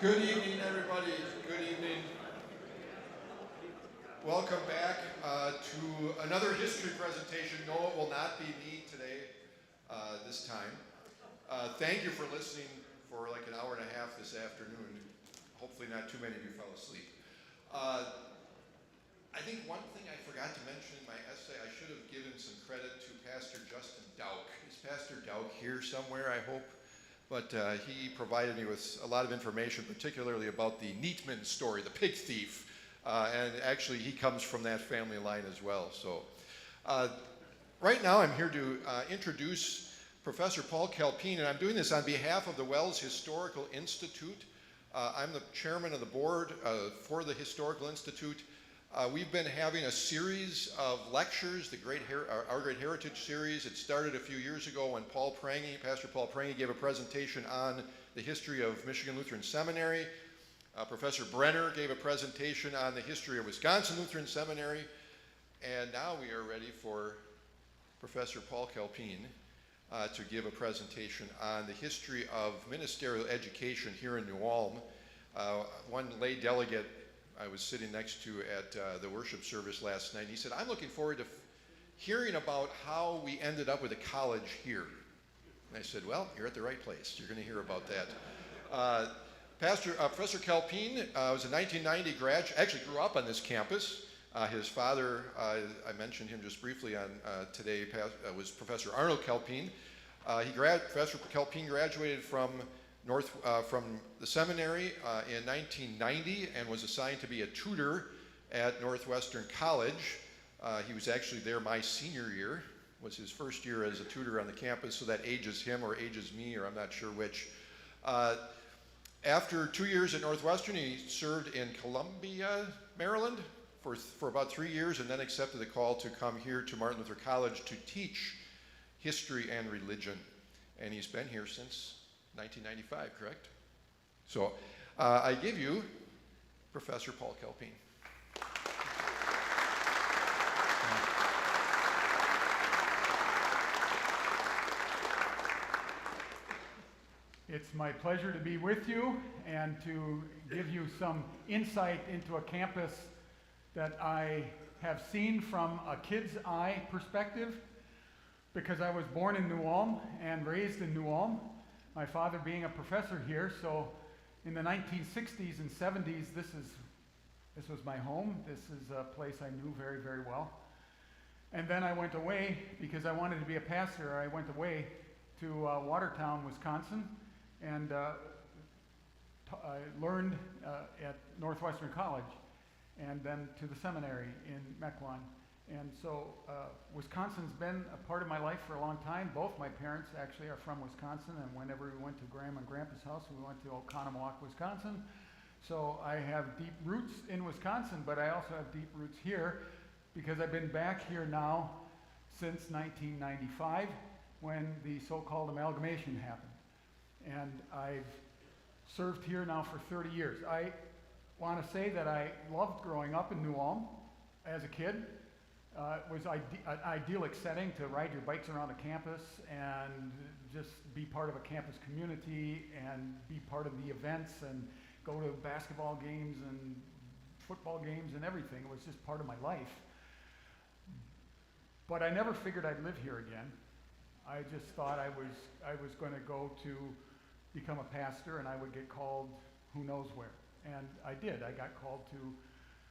Good evening, everybody. Good evening. Welcome back to another history presentation. No, it will not be me today, this time. Thank you for listening for like an hour and a half this afternoon. Hopefully not too many of you fell asleep. I think one thing I forgot to mention in my essay, I should have given some credit to Pastor Justin Dauk. Is Pastor Dauk here somewhere, I hope? But he provided me with a lot of information, particularly about the Neatman story, the pig thief. And actually, he comes from that family line as well. So right now, I'm here to introduce Professor Paul Calpine, and I'm doing this on behalf of the WELS Historical Institute. I'm the chairman of the board for the Historical Institute. We've been having a series of lectures, Our Great Heritage series. It started a few years ago when Pastor Paul Prange gave a presentation on the history of Michigan Lutheran Seminary. Professor Brenner gave a presentation on the history of Wisconsin Lutheran Seminary. And now we are ready for Professor Paul Calpine to give a presentation on the history of ministerial education here in New Ulm. One lay delegate I was sitting next to at the worship service last night. He said, I'm looking forward to hearing about how we ended up with a college here. And I said, well, you're at the right place. You're going to hear about that. Professor Calpine was a 1990 graduate, actually grew up on this campus. His father, I mentioned him just briefly on today, was Professor Arnold Calpine. Professor Calpine graduated from the seminary in 1990 and was assigned to be a tutor at Northwestern College. He was actually there my senior year, was his first year as a tutor on the campus, so that ages him or ages me, or I'm not sure which. After 2 years at Northwestern, he served in Columbia, Maryland for about 3 years, and then accepted the call to come here to Martin Luther College to teach history and religion. And he's been here since 1995, correct? So I give you Professor Paul Calpine. It's my pleasure to be with you and to give you some insight into a campus that I have seen from a kid's eye perspective, because I was born in New Ulm and raised in New Ulm. My father being a professor here, so in the 1960s and 70s, this was my home. This is a place I knew very, very well. And then I went away because I wanted to be a pastor. I went away to Watertown, Wisconsin, and I learned at Northwestern College, and then to the seminary in Mequon. And so Wisconsin's been a part of my life for a long time. Both my parents actually are from Wisconsin, and whenever we went to Grandma and Grandpa's house, we went to Oconomowoc, Wisconsin. So I have deep roots in Wisconsin, but I also have deep roots here because I've been back here now since 1995 when the so-called amalgamation happened. And I've served here now for 30 years. I want to say that I loved growing up in New Ulm as a kid. It was an idyllic setting to ride your bikes around the campus and just be part of a campus community and be part of the events and go to basketball games and football games and everything. It was just part of my life. But I never figured I'd live here again. I just thought I was going to go to become a pastor and I would get called who knows where. And I did. I got called to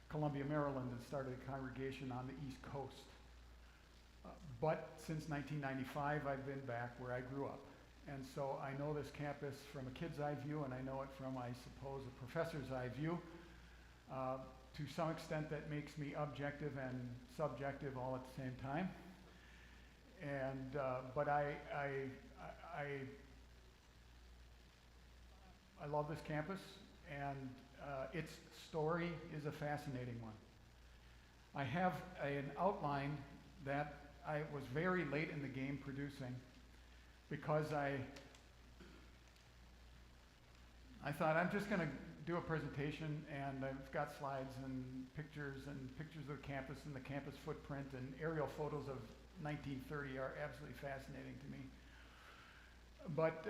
Columbia, Maryland, and started a congregation on the East Coast. But since 1995, I've been back where I grew up. And so I know this campus from a kid's eye view, and I know it from, I suppose, a professor's eye view. To some extent, that makes me objective and subjective all at the same time. And but I love this campus, and its story is a fascinating one. I have an outline that I was very late in the game producing because I thought I'm just going to do a presentation, and I've got slides and pictures of the campus and the campus footprint, and aerial photos of 1930 are absolutely fascinating to me. But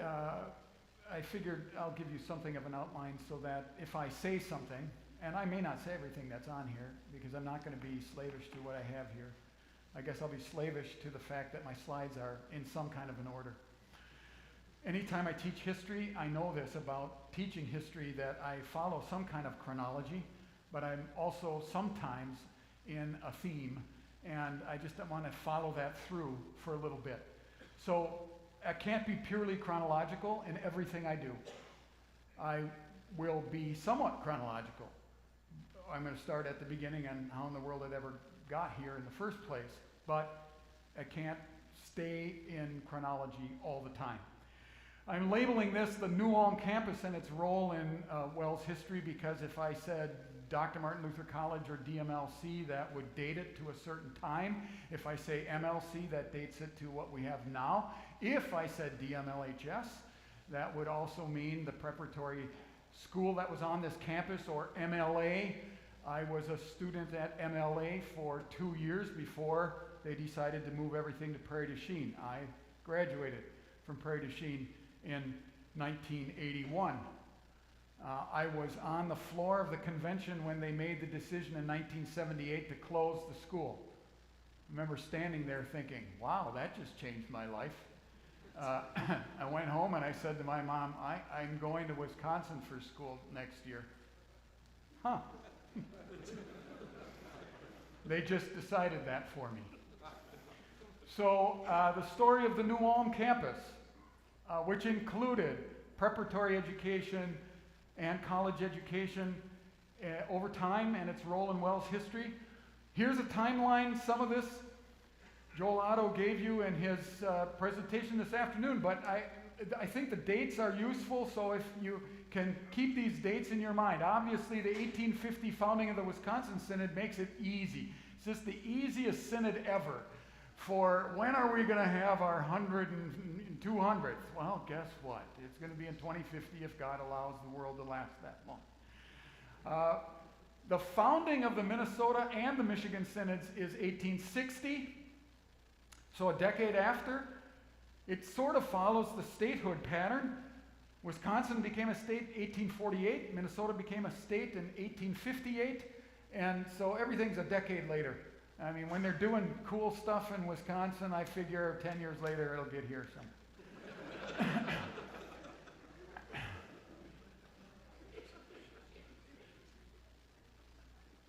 I figured I'll give you something of an outline so that if I say something, and I may not say everything that's on here because I'm not going to be slavish to what I have here. I guess I'll be slavish to the fact that my slides are in some kind of an order. Anytime I teach history, I know this about teaching history, that I follow some kind of chronology, but I'm also sometimes in a theme, and I just want to follow that through for a little bit. So I can't be purely chronological in everything I do. I will be somewhat chronological. I'm going to start at the beginning and how in the world it ever got here in the first place, but I can't stay in chronology all the time. I'm labeling this the New Ulm campus and its role in WELS history because if I said Dr. Martin Luther College or DMLC, that would date it to a certain time. If I say MLC, that dates it to what we have now. If I said DMLHS, that would also mean the preparatory school that was on this campus, or MLA. I was a student at MLA for 2 years before they decided to move everything to Prairie du Chien. I graduated from Prairie du Chien in 1981. I was on the floor of the convention when they made the decision in 1978 to close the school. I remember standing there thinking, wow, that just changed my life. I went home and I said to my mom, I'm going to Wisconsin for school next year. Huh. They just decided that for me. So the story of the New Ulm campus, which included preparatory education and college education over time and its role in WELS history. Here's a timeline. Some of this Joel Otto gave you in his presentation this afternoon, but I think the dates are useful, so if you can keep these dates in your mind. Obviously, the 1850 founding of the Wisconsin Synod makes it easy. It's just the easiest synod ever for when are we going to have our 200th? Well, guess what? It's going to be in 2050 if God allows the world to last that long. The founding of the Minnesota and the Michigan Synods is 1860, so a decade after. It sort of follows the statehood pattern. Wisconsin became a state in 1848, Minnesota became a state in 1858, and so everything's a decade later. I mean, when they're doing cool stuff in Wisconsin, I figure 10 years later it'll get here some.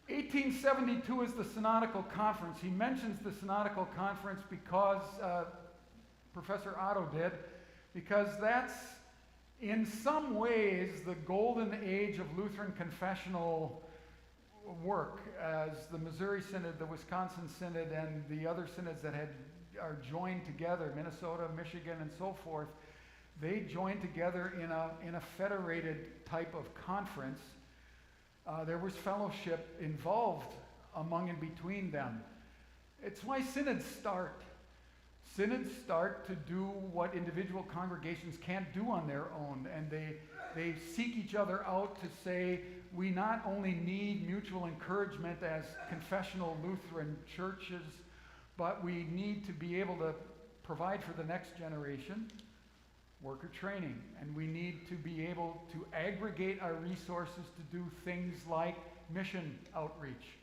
1872 is the Synodical Conference. He mentions the Synodical Conference because Professor Otto did, because that's in some ways the golden age of Lutheran confessional work, as the Missouri Synod, the Wisconsin Synod, and the other synods that are joined together, Minnesota, Michigan, and so forth, they joined together in a federated type of conference. There was fellowship involved among and between them. It's why synods start. Synods start to do what individual congregations can't do on their own, and they seek each other out to say, we not only need mutual encouragement as confessional Lutheran churches, but we need to be able to provide for the next generation worker training, and we need to be able to aggregate our resources to do things like mission outreach.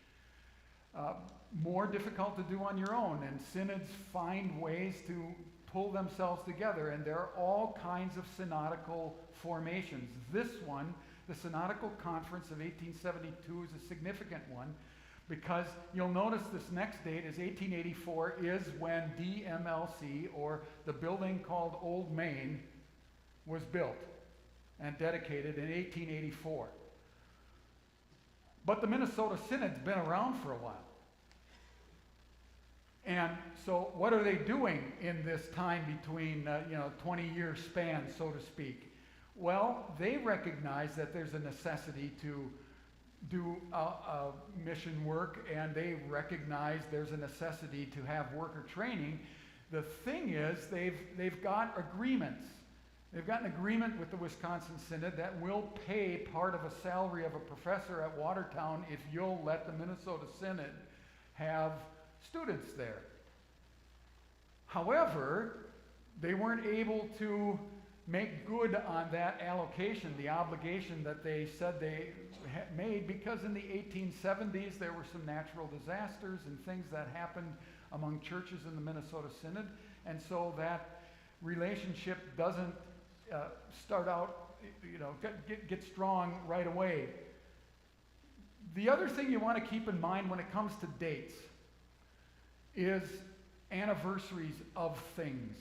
More difficult to do on your own, and synods find ways to pull themselves together, and there are all kinds of synodical formations. This one, the Synodical Conference of 1872, is a significant one because you'll notice this next date is 1884, is when DMLC, or the building called Old Main, was built and dedicated in 1884. But the Minnesota Synod's been around for a while. And so what are they doing in this time between 20-year span, so to speak? Well, they recognize that there's a necessity to do mission work, and they recognize there's a necessity to have worker training. The thing is, they've got agreements. They've got an agreement with the Wisconsin Synod that will pay part of a salary of a professor at Watertown if you'll let the Minnesota Synod have students there. However, they weren't able to make good on that allocation, the obligation that they said they made, because in the 1870s there were some natural disasters and things that happened among churches in the Minnesota Synod, and so that relationship doesn't start out, get strong right away. The other thing you want to keep in mind when it comes to dates is anniversaries of things.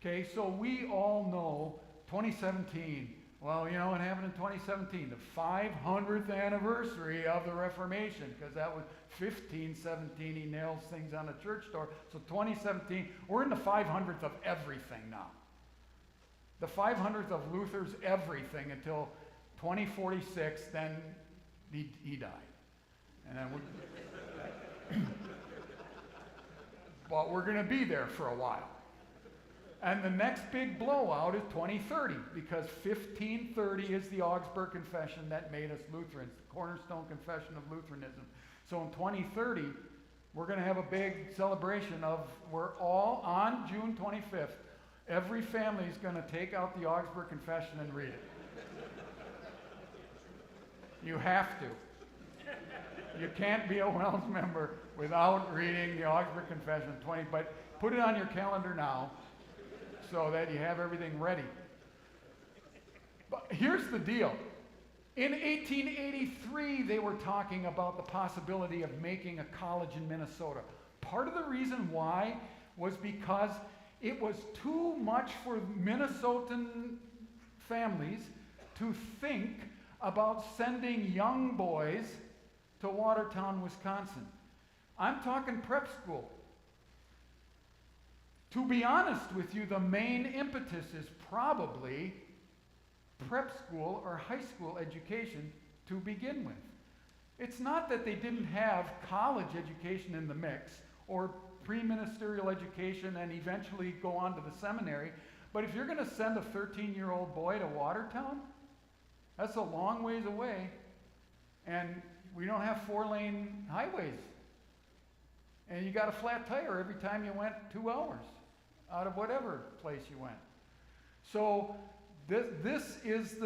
Okay, so we all know 2017. Well, you know what happened in 2017? The 500th anniversary of the Reformation, because that was 1517. He nails things on a church door. So 2017, we're in the 500th of everything now. The 500th of Luther's everything until 2046, then he died. And then but we're going to be there for a while. And the next big blowout is 2030, because 1530 is the Augsburg Confession that made us Lutherans, the cornerstone confession of Lutheranism. So in 2030, we're going to have a big celebration of, we're all on June 25th. Every family is going to take out the Augsburg Confession and read it. You have to. You can't be a WELS member without reading the Augsburg Confession. But put it on your calendar now so that you have everything ready. But here's the deal. In 1883, they were talking about the possibility of making a college in Minnesota. Part of the reason why was because it was too much for Minnesotan families to think about sending young boys to Watertown, Wisconsin. I'm talking prep school. To be honest with you, the main impetus is probably prep school or high school education to begin with. It's not that they didn't have college education in the mix or pre-ministerial education and eventually go on to the seminary, but if you're going to send a 13-year-old boy to Watertown, that's a long ways away, and we don't have 4-lane highways. And you got a flat tire every time you went 2 hours out of whatever place you went. So this is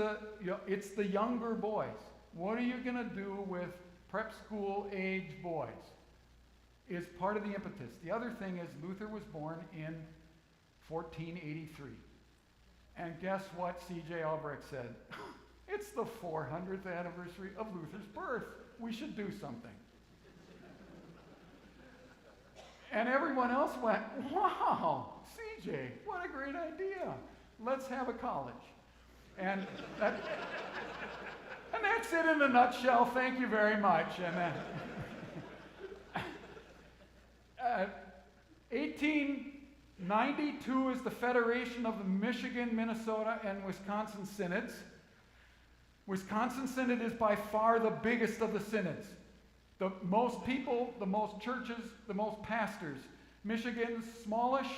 it's the younger boys. What are you going to do with prep school age boys? Is part of the impetus. The other thing is Luther was born in 1483. And guess what C.J. Albrecht said? It's the 400th anniversary of Luther's birth. We should do something. And everyone else went, wow, CJ, what a great idea. Let's have a college. And that's it in a nutshell. Thank you very much. And 1892 is the Federation of the Michigan, Minnesota, and Wisconsin Synods. Wisconsin Synod is by far the biggest of the synods. The most people, the most churches, the most pastors. Michigan's smallish,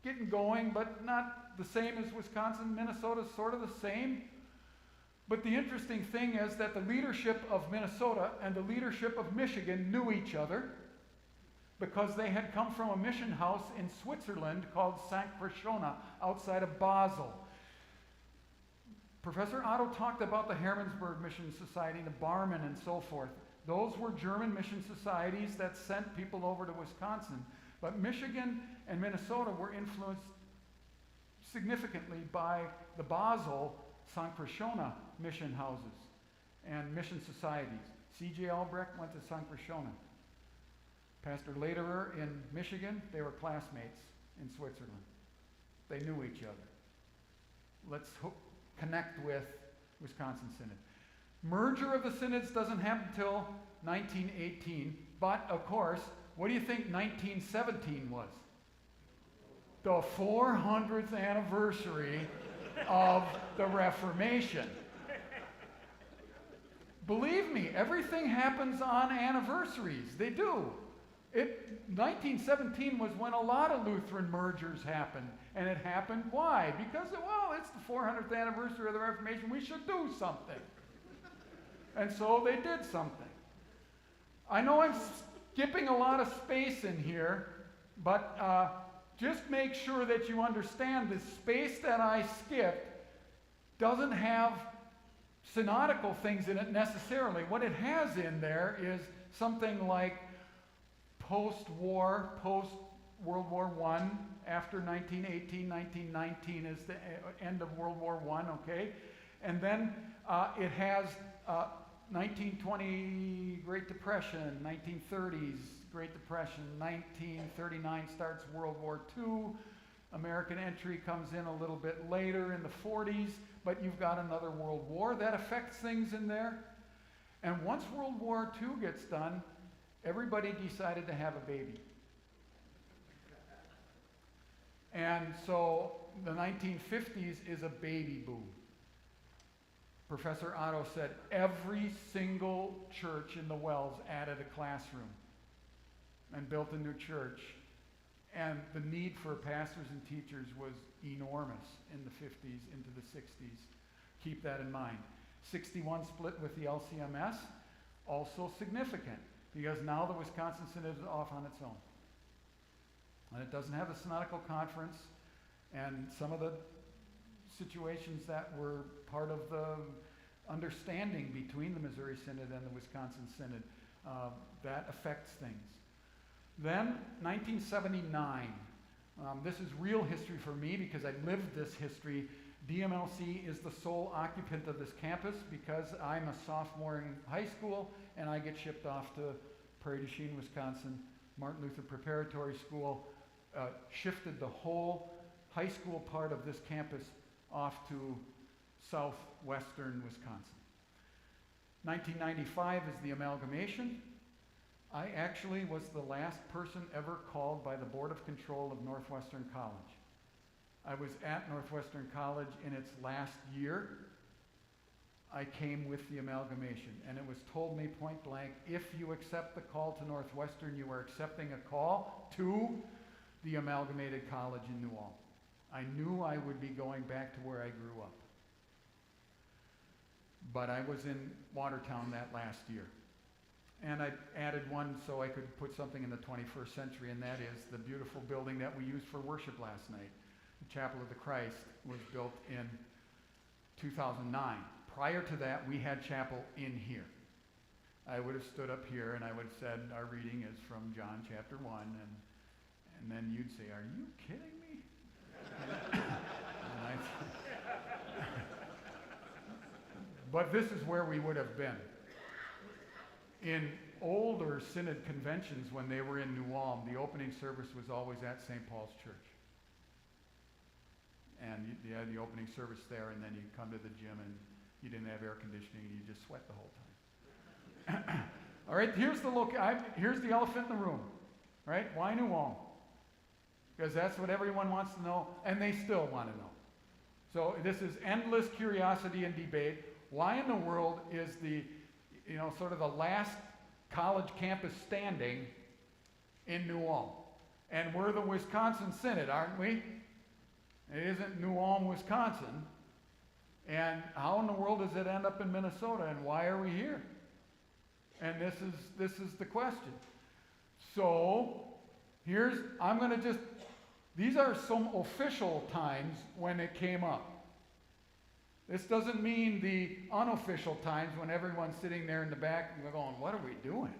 getting going, but not the same as Wisconsin. Minnesota's sort of the same. But the interesting thing is that the leadership of Minnesota and the leadership of Michigan knew each other because they had come from a mission house in Switzerland called St. Krishona outside of Basel. Professor Otto talked about the Hermannsburg Mission Society, the Barmen, and so forth. Those were German mission societies that sent people over to Wisconsin. But Michigan and Minnesota were influenced significantly by the Basel St. Krishona mission houses and mission societies. C.J. Albrecht went to St. Krishona. Pastor Lederer in Michigan, they were classmates in Switzerland. They knew each other. Let's connect with Wisconsin Synod. Merger of the synods doesn't happen until 1918, but of course, what do you think 1917 was? The 400th anniversary of the Reformation. Believe me, everything happens on anniversaries. They do. 1917 was when a lot of Lutheran mergers happened. And it happened, why? Because, well, it's the 400th anniversary of the Reformation. We should do something. And so they did something. I know I'm skipping a lot of space in here, but just make sure that you understand the space that I skipped doesn't have synodical things in it necessarily. What it has in there is something like post-war, post-World War I, after 1918, 1919 is the end of World War I, okay? And then it has 1920 Great Depression, 1930s Great Depression, 1939 starts World War II, American entry comes in a little bit later in the 40s, but you've got another World War that affects things in there. And once World War II gets done, everybody decided to have a baby. And so the 1950s is a baby boom. Professor Otto said every single church in the WELS added a classroom and built a new church. And the need for pastors and teachers was enormous in the 50s into the 60s. Keep that in mind. 61 split with the LCMS, also significant, because now the Wisconsin Synod is off on its own. And it doesn't have a synodical conference, and some of the situations that were part of the understanding between the Missouri Synod and the Wisconsin Synod, that affects things. Then, 1979. This is real history for me because I lived this history. DMLC is the sole occupant of this campus because I'm a sophomore in high school and I get shipped off to Prairie, Wisconsin. Martin Luther Preparatory School shifted the whole high school part of this campus off to southwestern Wisconsin. 1995 is the amalgamation. I actually was the last person ever called by the Board of Control of Northwestern College. I was at Northwestern College in its last year. I came with the amalgamation, and it was told me point blank, if you accept the call to Northwestern, you are accepting a call to the amalgamated college in New Ulm. I knew I would be going back to where I grew up. But I was in Watertown that last year. And I added one so I could put something in the 21st century, and that is the beautiful building that we used for worship last night. The Chapel of the Christ was built in 2009. Prior to that, we had chapel in here. I would have stood up here and I would have said, our reading is from John chapter 1, and then you'd say, are you kidding me? But this is where we would have been. In older Synod conventions, when they were in New Ulm, the opening service was always at St. Paul's Church. And you had the opening service there, and then you'd come to the gym, and you didn't have air conditioning, and you just sweat the whole time. All right, here's the elephant in the room. All right, why New Ulm? Because that's what everyone wants to know, and they still want to know. So this is endless curiosity and debate. Why in the world is the sort of the last college campus standing in New Ulm? And we're the Wisconsin Synod, aren't we? It isn't New Ulm, Wisconsin. And how in the world does it end up in Minnesota, and why are we here? And this is the question. So, these are some official times when it came up. This doesn't mean the unofficial times when everyone's sitting there in the back and going, what are we doing?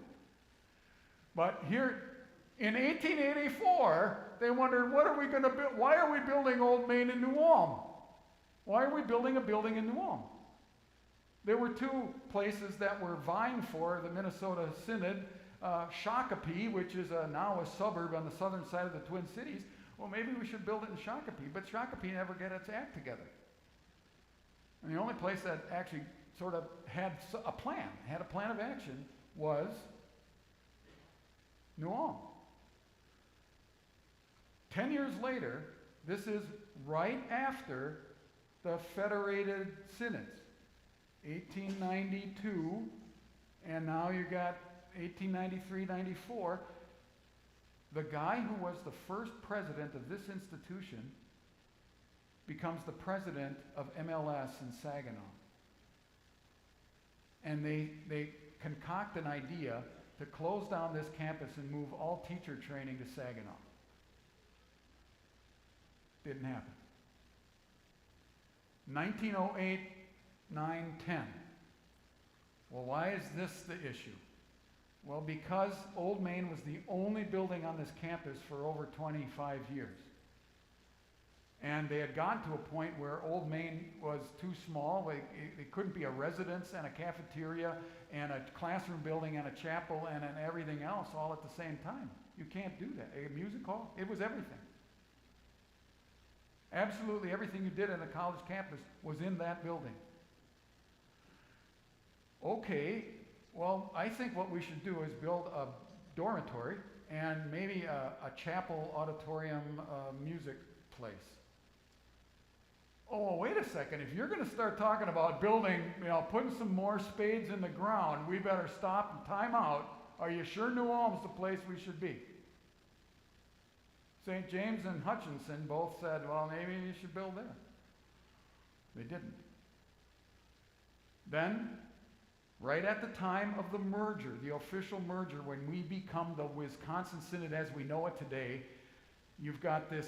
But here, in 1884, they wondered, what are we going to build? Why are we building Old Main in New Ulm? Why are we building a building in New Ulm? There were two places that were vying for the Minnesota Synod, Shakopee, which is now a suburb on the southern side of the Twin Cities. Well, maybe we should build it in Shakopee, but Shakopee never got its act together. And the only place that actually sort of had a plan of action, was New Ulm. 10 years later, this is right after the Federated Synods. 1892, and now you got 1893, 94. The guy who was the first president of this institution becomes the president of MLS in Saginaw. And they concoct an idea to close down this campus and move all teacher training to Saginaw. Didn't happen. 1908, 9, 10. Well, why is this the issue? Well, because Old Main was the only building on this campus for over 25 years. And they had gotten to a point where Old Main was too small. It couldn't be a residence and a cafeteria and a classroom building and a chapel and everything else all at the same time. You can't do that. A music hall, it was everything. Absolutely everything you did in a college campus was in that building. Okay, well, I think what we should do is build a dormitory and maybe a chapel, auditorium, music place. Oh, wait a second. If you're going to start talking about building, putting some more spades in the ground, we better stop and time out. Are you sure New Ulm's the place we should be? St. James and Hutchinson both said, well, maybe you should build there. They didn't. Then, right at the time of the merger, the official merger, when we become the Wisconsin Synod as we know it today, you've got this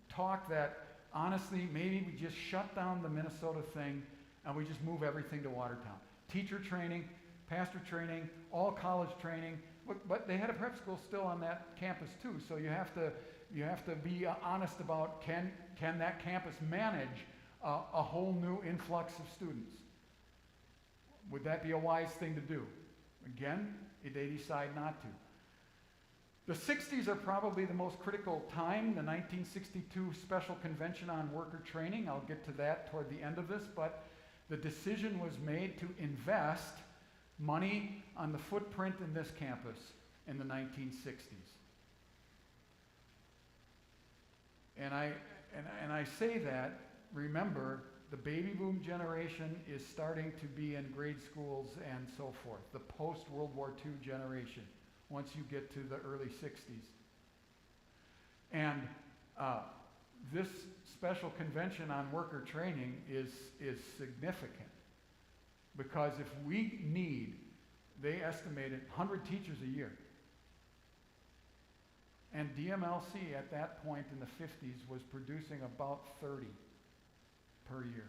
talk that, honestly, maybe we just shut down the Minnesota thing and we just move everything to Watertown. Teacher training, pastor training, all college training, but they had a prep school still on that campus too, so you have to be honest about can that campus manage a whole new influx of students? Would that be a wise thing to do? Again, they decide not to. The 60s are probably the most critical time, the 1962 Special Convention on Worker Training. I'll get to that toward the end of this, but the decision was made to invest money on the footprint in this campus in the 1960s. And I say that, remember, the baby boom generation is starting to be in grade schools and so forth, the post-World War II generation, once you get to the early 60s. And this special convention on worker training is significant, because if we need, they estimated 100 teachers a year. And DMLC at that point in the 50s was producing about 30 per year.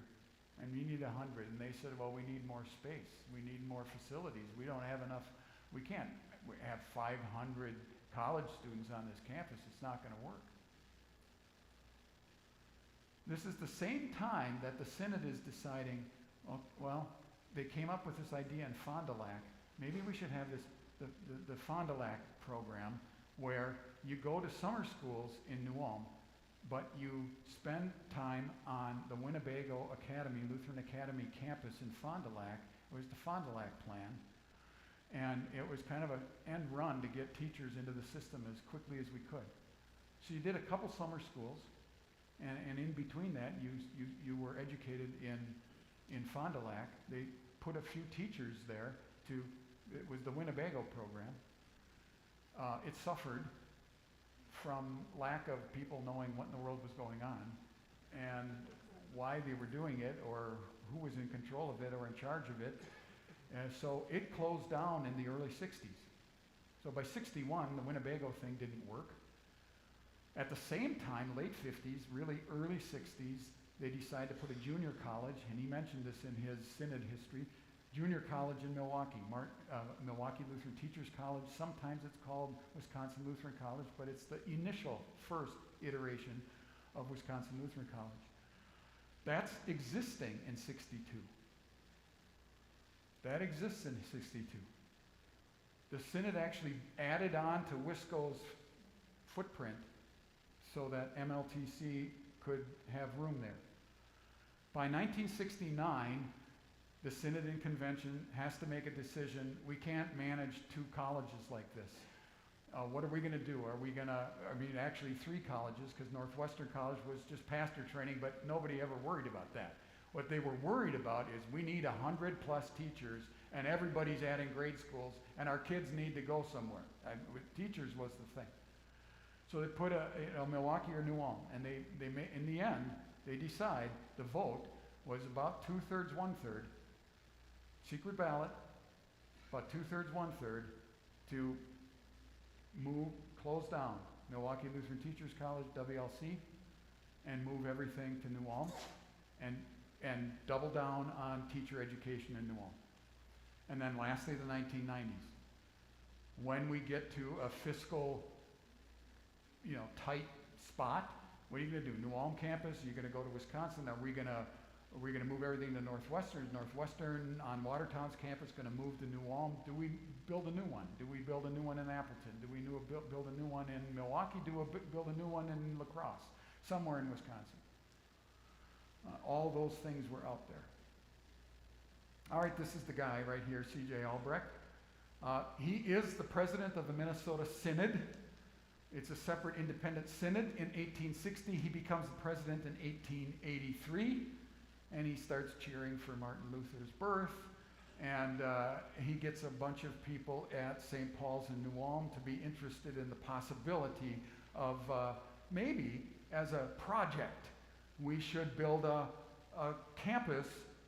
And we need 100. And they said, well, we need more space. We need more facilities. We don't have enough. We can't have 500 college students on this campus. It's not going to work. This is the same time that the Synod is deciding, well, they came up with this idea in Fond du Lac. Maybe we should have the Fond du Lac program where you go to summer schools in New Ulm, but you spend time on the Winnebago Academy, Lutheran Academy campus in Fond du Lac. It was the Fond du Lac plan. And it was kind of an end run to get teachers into the system as quickly as we could. So you did a couple summer schools, and in between that, you were educated in Fond du Lac. They put a few teachers there it was the Winnebago program. It suffered from lack of people knowing what in the world was going on and why they were doing it or who was in control of it or in charge of it. So it closed down in the early 60s. So by 61, the Winnebago thing didn't work. At the same time, late 50s, really early 60s, they decided to put a junior college, and he mentioned this in his Synod history, junior college in Milwaukee, Milwaukee Lutheran Teachers College. Sometimes it's called Wisconsin Lutheran College, but it's the initial first iteration of Wisconsin Lutheran College. That's existing in 62. That exists in 62. The Synod actually added on to Wisco's footprint so that MLTC could have room there. By 1969, the Synod in Convention has to make a decision. We can't manage 2 colleges like this. What are we going to do? Are we going to, actually 3 colleges, because Northwestern College was just pastor training, but nobody ever worried about that. What they were worried about is we need 100+ teachers, and everybody's adding grade schools, and our kids need to go somewhere. Teachers was the thing. So they put Milwaukee or New Ulm, and they in the end, they decide the vote was about 2/3, 1/3, secret ballot, about 2/3, 1/3 to close down Milwaukee Lutheran Teachers College, WLC, and move everything to New Ulm, and double down on teacher education in New Ulm. And then lastly, the 1990s. When we get to a fiscal, tight spot, what are you going to do? New Ulm campus? You're going to go to Wisconsin? Are we going to move everything to Northwestern? Is Northwestern on Watertown's campus going to move to New Ulm? Do we build a new one? Do we build a new one in Appleton? Do we build a new one in Milwaukee? Build a new one in La Crosse? Somewhere in Wisconsin. All those things were out there. All right, this is the guy right here, C.J. Albrecht. He is the president of the Minnesota Synod. It's a separate independent synod. In 1860, he becomes the president in 1883, and he starts cheering for Martin Luther's birth. And he gets a bunch of people at St. Paul's in New Ulm to be interested in the possibility of maybe, as a project, we should build a campus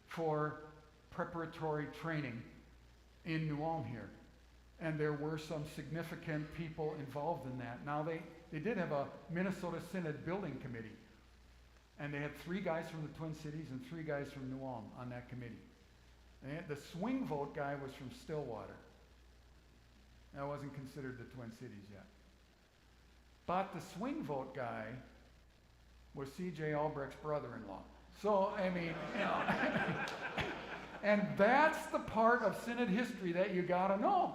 for preparatory training in New Ulm here. And there were some significant people involved in that. Now, they did have a Minnesota Synod building committee. And they had 3 guys from the Twin Cities and 3 guys from New Ulm on that committee. And the swing vote guy was from Stillwater. That wasn't considered the Twin Cities yet. But the swing vote guy was C.J. Albrecht's brother-in-law. So, I mean, and that's the part of Synod history that you gotta know.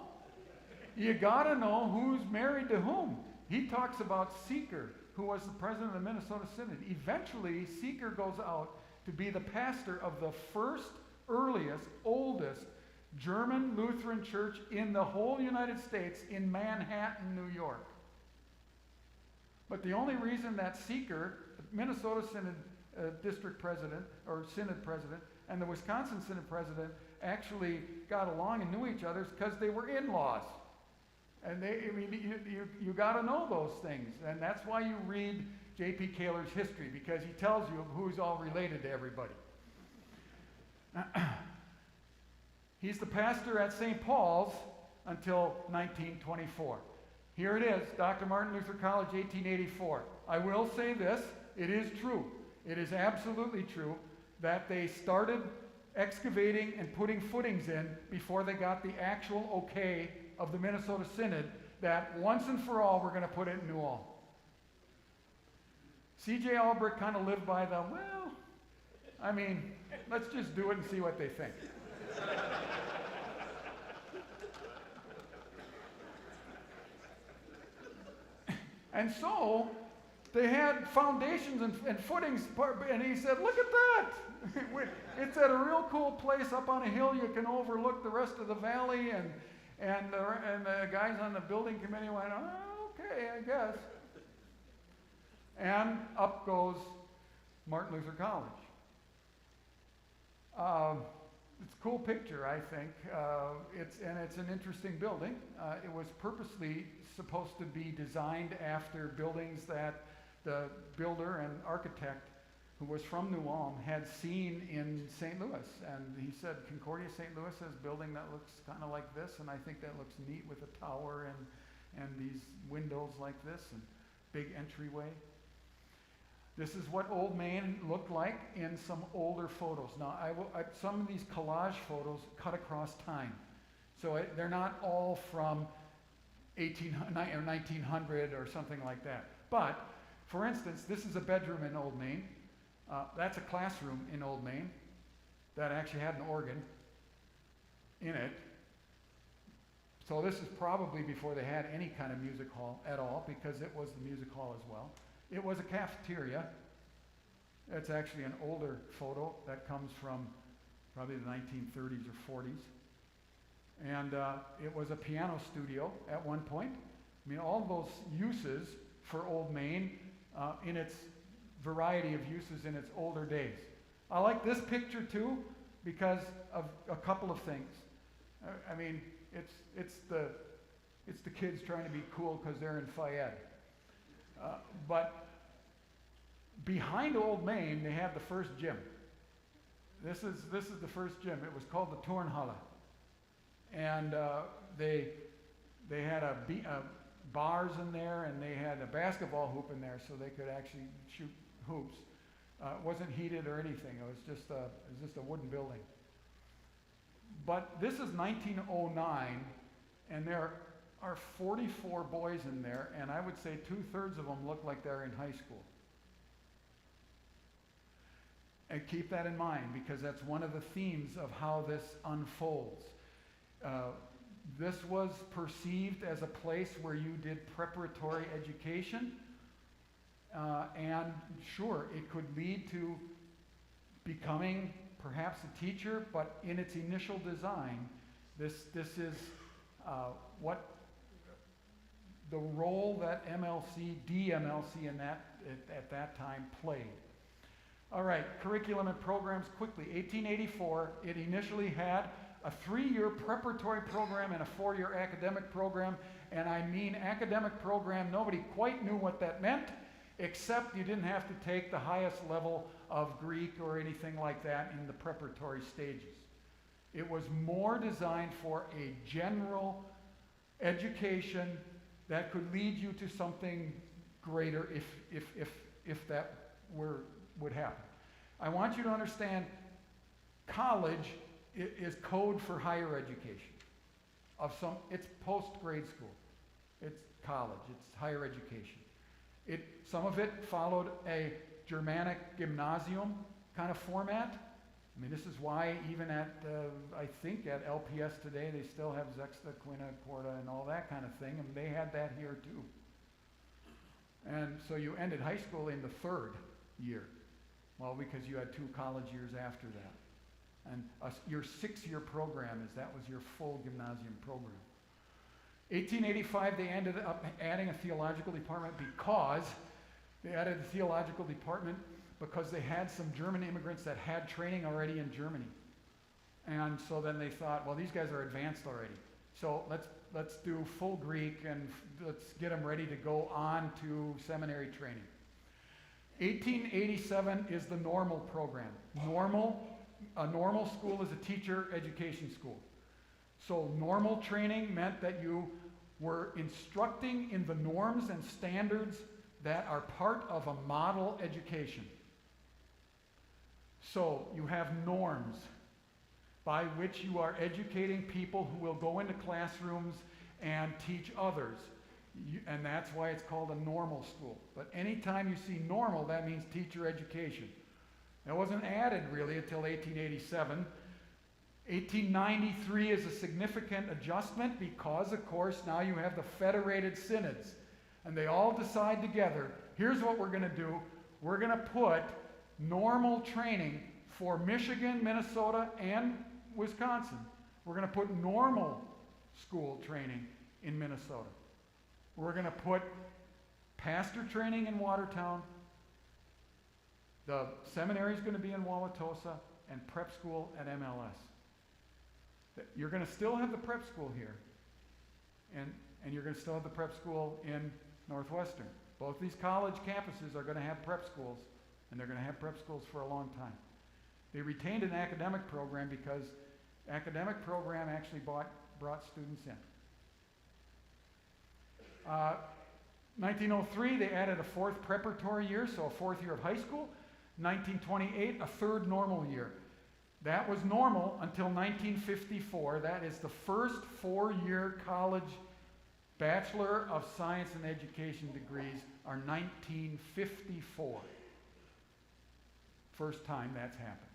You gotta know who's married to whom. He talks about Seeker, who was the president of the Minnesota Synod. Eventually, Seeker goes out to be the pastor of the first, earliest, oldest German Lutheran church in the whole United States in Manhattan, New York. But the only reason that Seeker, Minnesota Synod district president, or Synod president, and the Wisconsin Synod president actually got along and knew each other is because they were in-laws. And you got to know those things. And that's why you read J.P. Kaler's history, because he tells you who's all related to everybody. He's the pastor at St. Paul's until 1924. Here it is, Dr. Martin Luther College, 1884. I will say this, it is true. It is absolutely true that they started excavating and putting footings in before they got the actual okay of the Minnesota Synod that once and for all we're going to put it in New Ulm. C.J. Albrecht kind of lived by the, let's just do it and see what they think. And so they had foundations and footings, and he said, look at that. It's at a real cool place up on a hill. You can overlook the rest of the valley. And the guys on the building committee went, okay, I guess. And up goes Martin Luther College. It's a cool picture, I think. It's an interesting building. It was purposely supposed to be designed after buildings that the builder and architect, who was from New Ulm, had seen in St. Louis. And he said, Concordia St. Louis has a building that looks kind of like this, and I think that looks neat with a tower and these windows like this and big entryway. This is what Old Main looked like in some older photos. Now, some of these collage photos cut across time. So they're not all from 1800 or 1900 or something like that. But, for instance, this is a bedroom in Old Main. That's a classroom in Old Main that actually had an organ in it. So this is probably before they had any kind of music hall at all, because it was the music hall as well. It was a cafeteria. It's actually an older photo that comes from probably the 1930s or 40s. And it was a piano studio at one point. I mean, all those uses for Old Main in its variety of uses in its older days. I like this picture too because of a couple of things. I mean, it's the kids trying to be cool because they're in Fayette. But behind Old Main, they have the first gym. This is the first gym. It was called the Turnhalle. And they had a bars in there, and they had a basketball hoop in there so they could actually shoot hoops. It wasn't heated or anything. It was just a wooden building. But this is 1909, and there are 44 boys in there, and I would say 2/3 of them look like they're in high school. And keep that in mind, because that's one of the themes of how this unfolds. This was perceived as a place where you did preparatory education, and sure, it could lead to becoming perhaps a teacher, but in its initial design, this is what the role that DMLC at that time played. All right, curriculum and programs quickly. 1884, it initially had a 3-year preparatory program and a 4-year academic program. And I mean academic program, nobody quite knew what that meant, except you didn't have to take the highest level of Greek or anything like that in the preparatory stages. It was more designed for a general education that could lead you to something greater if that would happen. I want you to understand college is code for higher education. It's post-grade school. It's college. It's higher education. Some of it followed a Germanic gymnasium kind of format. I mean, this is why even at, I think at LPS today, they still have Sexta, Quinta, Quarta, and all that kind of thing, and they had that here too. And so you ended high school in the 3rd year. Well, because you had 2 college years after that. And your 6-year program that was your full gymnasium program. 1885, they ended up adding a theological department because they added a theological department because they had some German immigrants that had training already in Germany. And so then they thought, well, these guys are advanced already. So let's do full Greek and let's get them ready to go on to seminary training. 1887 is the normal program. A normal school is a teacher education school. So normal training meant that you were instructing in the norms and standards that are part of a model education. So you have norms by which you are educating people who will go into classrooms and teach others. And that's why it's called a normal school. But anytime you see normal, that means teacher education. That wasn't added really until 1887. 1893 is a significant adjustment because, of course, now you have the federated synods. And they all decide together, here's what we're going to do. We're going to put normal training for Michigan, Minnesota, and Wisconsin. We're going to put normal school training in Minnesota. We're going to put pastor training in Watertown. The seminary is going to be in Wauwatosa, and prep school at MLS. You're going to still have the prep school here, and you're going to still have the prep school in Northwestern. Both these college campuses are going to have prep schools, and they're going to have prep schools for a long time. They retained an academic program because academic program actually brought students in. 1903, they added a 4th preparatory year, so a 4th year of high school. 1928, a 3rd normal year. That was normal until 1954. That is the first 4-year college Bachelor of Science and Education degrees are 1954. First time that's happened.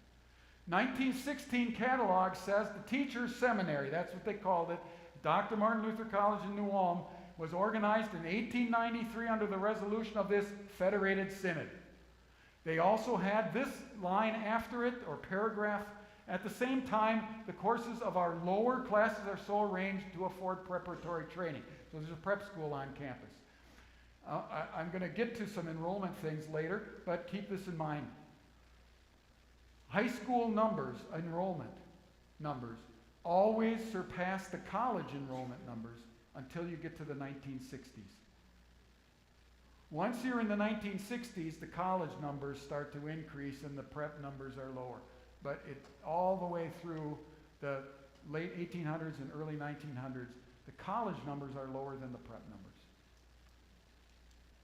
1916 catalog says the teacher's seminary, that's what they called it. Dr. Martin Luther College in New Ulm was organized in 1893 under the resolution of this federated synod. They also had this line after it, or paragraph, at the same time, the courses of our lower classes are so arranged to afford preparatory training. So there's a prep school on campus. I'm going to get to some enrollment things later, but keep this in mind. High school numbers, enrollment numbers, always surpass the college enrollment numbers until you get to the 1960s. Once you're in the 1960s, the college numbers start to increase and the prep numbers are lower. But all the way through the late 1800s and early 1900s, the college numbers are lower than the prep numbers.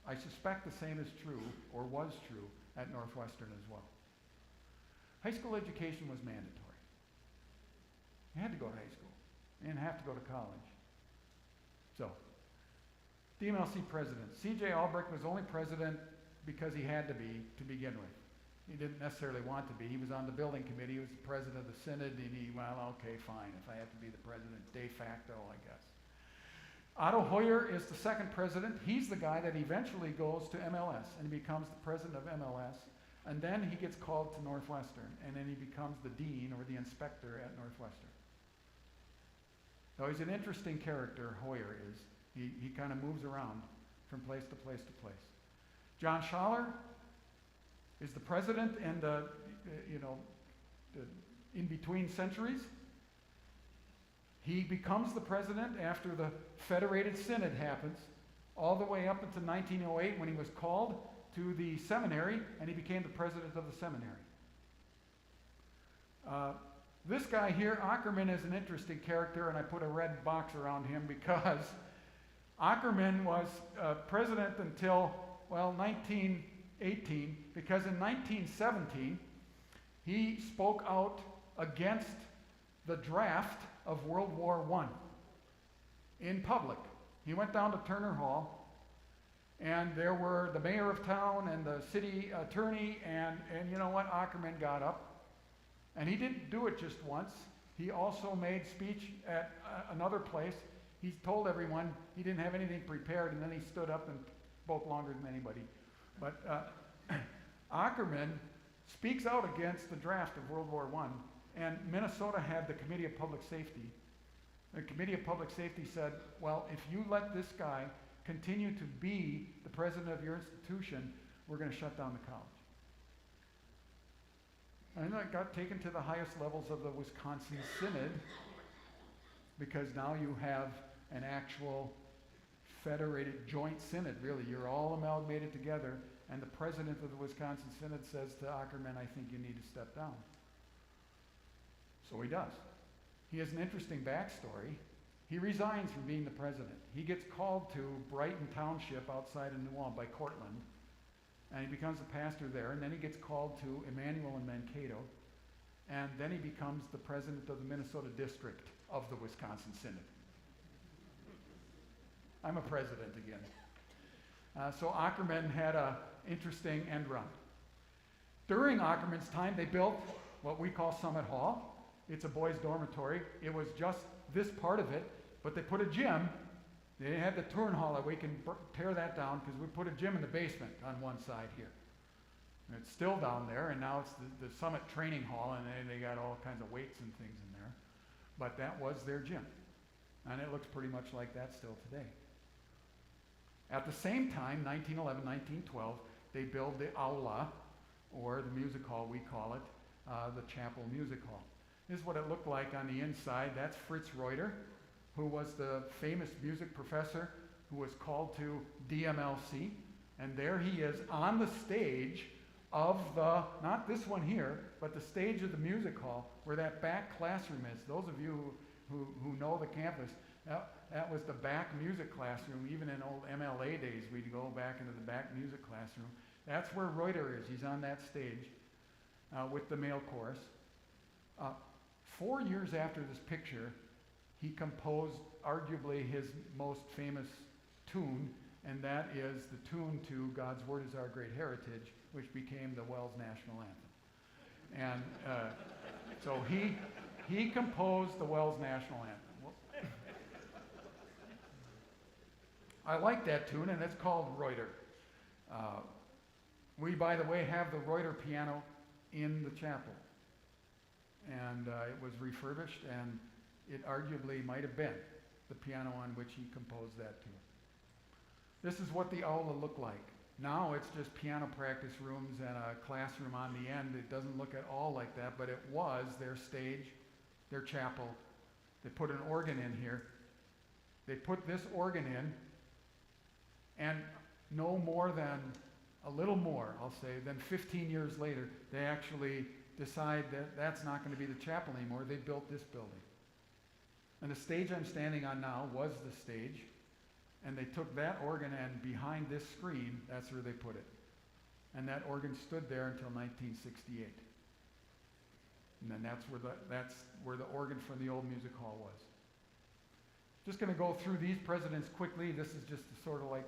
I suspect the same is true, or was true, at Northwestern as well. High school education was mandatory. You had to go to high school. You didn't have to go to college. So, DMLC president. C.J. Albrecht was only president because he had to be to begin with. He didn't necessarily want to be. He was on the building committee. He was the president of the Synod, and well, okay, fine. If I have to be the president de facto, I guess. Otto Hoyer is the second president. He's the guy that eventually goes to MLS, and he becomes the president of MLS. And then he gets called to Northwestern, and then he becomes the dean or the inspector at Northwestern. So he's an interesting character, Hoyer is. He kind of moves around from place to place to place. John Schaller is the president and the in-between centuries. He becomes the president after the Federated Synod happens, all the way up into 1908 when he was called to the seminary, and he became the president of the seminary. This guy here, Ackerman, is an interesting character, and I put a red box around him because Ackerman was president until, 1918, because in 1917, he spoke out against the draft of World War I in public. He went down to Turner Hall, and there were the mayor of town and the city attorney, and you know what? Ackerman got up. And he didn't do it just once. He also made speech at another place. He told everyone he didn't have anything prepared, and then he stood up and spoke longer than anybody. But Ackerman speaks out against the draft of World War I, and Minnesota had the Committee of Public Safety. The Committee of Public Safety said, well, if you let this guy continue to be the president of your institution, we're going to shut down the college. And it got taken to the highest levels of the Wisconsin Synod, because now you have an actual federated joint synod, really. You're all amalgamated together, and the president of the Wisconsin Synod says to Ackerman, I think you need to step down. So he does. He has an interesting backstory. He resigns from being the president. He gets called to Brighton Township outside of New Ulm by Cortland, and he becomes a pastor there, and then he gets called to Emmanuel and Mankato, and then he becomes the president of the Minnesota district of the Wisconsin Synod. I'm a president again. So Ackerman had an interesting end run. During Ackerman's time, they built what we call Summit Hall. It's a boys' dormitory. It was just this part of it, but they put a gym. They had the turn hall that we can tear that down, because we put a gym in the basement on one side here. And it's still down there, and now it's the Summit Training Hall, and they got all kinds of weights and things in there. But that was their gym. And it looks pretty much like that still today. At the same time, 1911, 1912, they build the aula, or the music hall, we call it, the chapel music hall. This is what it looked like on the inside. That's Fritz Reuter, who was the famous music professor who was called to DMLC. And there he is on the stage of the, not this one here, but the stage of the music hall where that back classroom is. Those of you who know the campus, that was the back music classroom. Even in old MLA days, we'd go back into the back music classroom. That's where Reuter is. He's on that stage with the male chorus. 4 years after this picture, he composed arguably his most famous tune, and that is the tune to God's Word is Our Great Heritage, which became the WELS national anthem. And so he composed the WELS national anthem. I like that tune, and it's called Reuter. We, by the way, have the Reuter piano in the chapel. And it was refurbished, and it arguably might have been the piano on which he composed that tune. This is what the aula looked like. Now it's just piano practice rooms and a classroom on the end. It doesn't look at all like that, but it was their stage, their chapel. They put an organ in here. They put this organ in, and no more than, a little more, I'll say, than 15 years later, they actually decide that that's not going to be the chapel anymore. They built this building. And the stage I'm standing on now was the stage. And they took that organ and behind this screen, that's where they put it. And that organ stood there until 1968. And then that's where the organ from the old music hall was. Just going to go through these presidents quickly. This is just a sort of like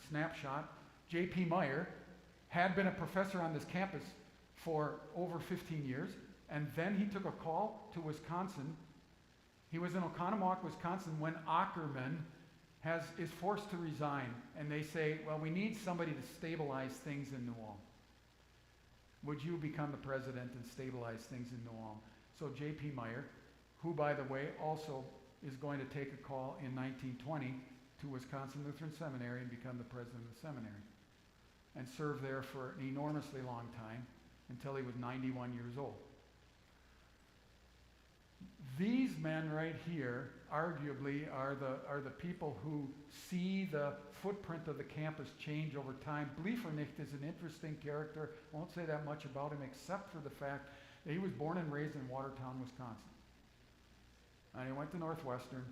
snapshot. J.P. Meyer had been a professor on this campus for over 15 years, and then he took a call to Wisconsin. He was in Oconomowoc, Wisconsin, when Ackerman is forced to resign, and they say, well, we need somebody to stabilize things in New Ulm. Would you become the president and stabilize things in New Ulm? So J.P. Meyer, who, by the way, also is going to take a call in 1920 to Wisconsin Lutheran Seminary and become the president of the seminary, and served there for an enormously long time until he was 91 years old. These men right here, arguably, are the people who see the footprint of the campus change over time. Bliefernicht is an interesting character. I won't say that much about him except for the fact that he was born and raised in Watertown, Wisconsin. And he went to Northwestern,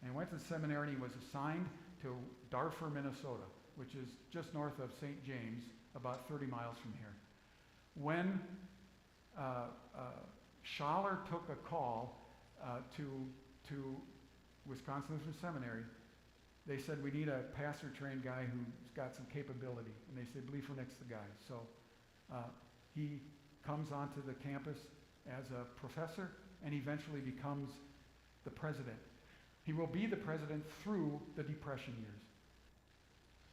and he went to the seminary, and he was assigned to Darfur, Minnesota, which is just north of St. James, about 30 miles from here. When Schaller took a call to Wisconsin Lutheran Seminary, they said, we need a pastor-trained guy who's got some capability. And they said, Bliefernicht's the guy. So he comes onto the campus as a professor and eventually becomes the president. He will be the president through the Depression years,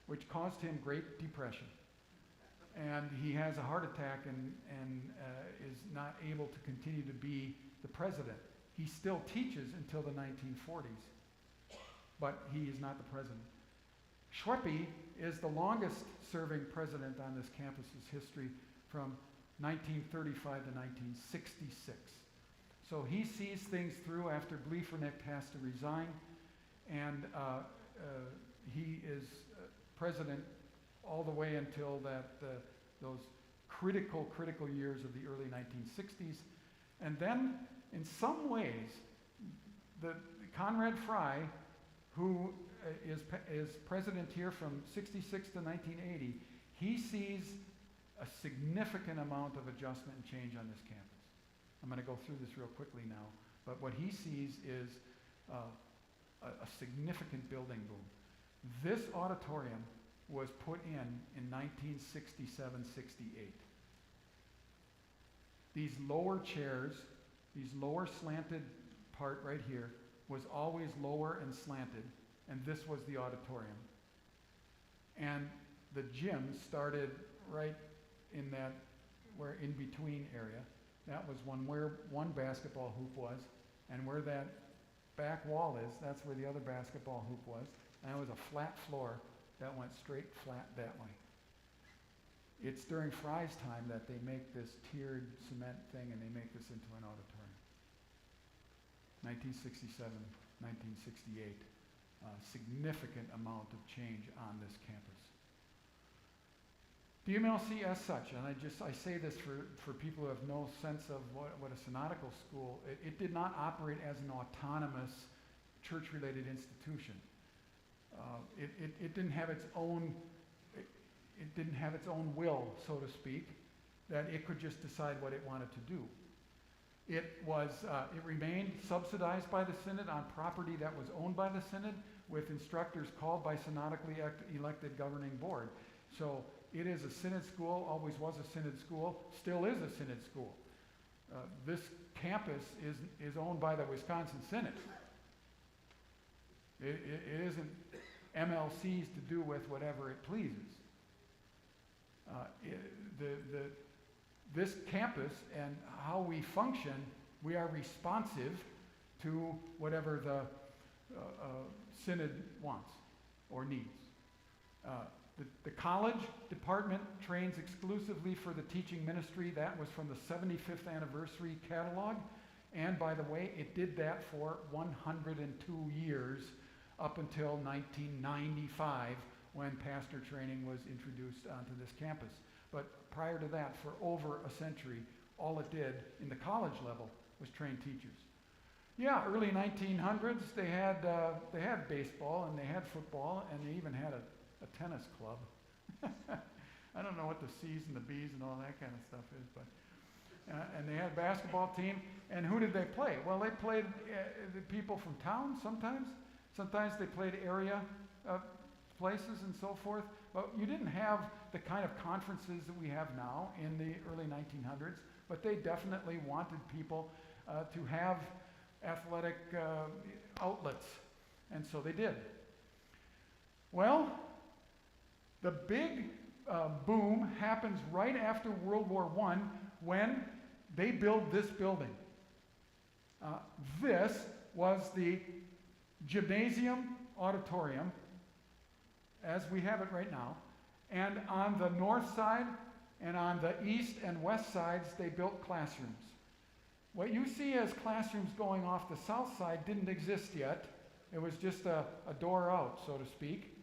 which caused him great depression. And he has a heart attack and is not able to continue to be the president. He still teaches until the 1940s, but he is not the president. Schweppe is the longest serving president on this campus's history from 1935 to 1966. So he sees things through after Bliefernicht has to resign, and he is president all the way until those critical years of the early 1960s. And then, in some ways, the Conrad Frey, who is president here from 66 to 1980, he sees a significant amount of adjustment and change on this campus. I'm going to go through this real quickly now, but what he sees is a significant building boom. This auditorium was put in 1967-68. These lower chairs, these lower slanted part right here, was always lower and slanted, and this was the auditorium. And the gym started right in that, where in between area. That was where one basketball hoop was, and where that back wall is, that's where the other basketball hoop was. And it was a flat floor that went straight flat that way. It's during Frey's time that they make this tiered cement thing, and they make this into an auditorium. 1967, 1968, significant amount of change on this campus. DMLC as such, and I say this for people who have no sense of what a synodical school, it did not operate as an autonomous church-related institution. It didn't have its own, it didn't have its own will, so to speak, that it could just decide what it wanted to do. It remained subsidized by the Synod on property that was owned by the Synod, with instructors called by synodically elected governing board. So it is a Synod school, always was a Synod school, still is a Synod school. This campus is owned by the Wisconsin Synod. It isn't MLC's to do with whatever it pleases. This campus and how we function, we are responsive to whatever the Synod wants or needs. The college department trains exclusively for the teaching ministry. That was from the 75th anniversary catalog. And by the way, it did that for 102 years up until 1995, when pastor training was introduced onto this campus. But prior to that, for over a century, all it did in the college level was train teachers. Yeah, early 1900s, they had baseball and they had football and they even had a tennis club. I don't know what the C's and the B's and all that kind of stuff is, but and they had a basketball team. And who did they play? Well, they played the people from town sometimes. Sometimes they played area places and so forth. But you didn't have the kind of conferences that we have now in the early 1900s. But they definitely wanted people to have athletic outlets. And so they did. Well, the big boom happens right after World War I when they build this building. This was the gymnasium auditorium, as we have it right now. And on the north side and on the east and west sides, they built classrooms. What you see as classrooms going off the south side didn't exist yet. It was just a door out, so to speak.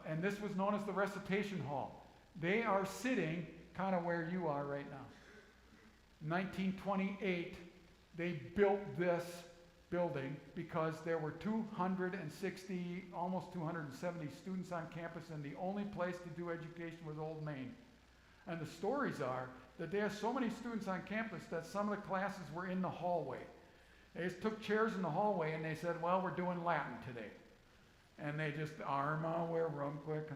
And this was known as the recitation hall. They are sitting kind of where you are right now. 1928, they built this building because there were 260, almost 270 students on campus, and the only place to do education was Old Main. And the stories are that there are so many students on campus that some of the classes were in the hallway. They just took chairs in the hallway and they said, well, we're doing Latin today. And they just, arma, where rum quick.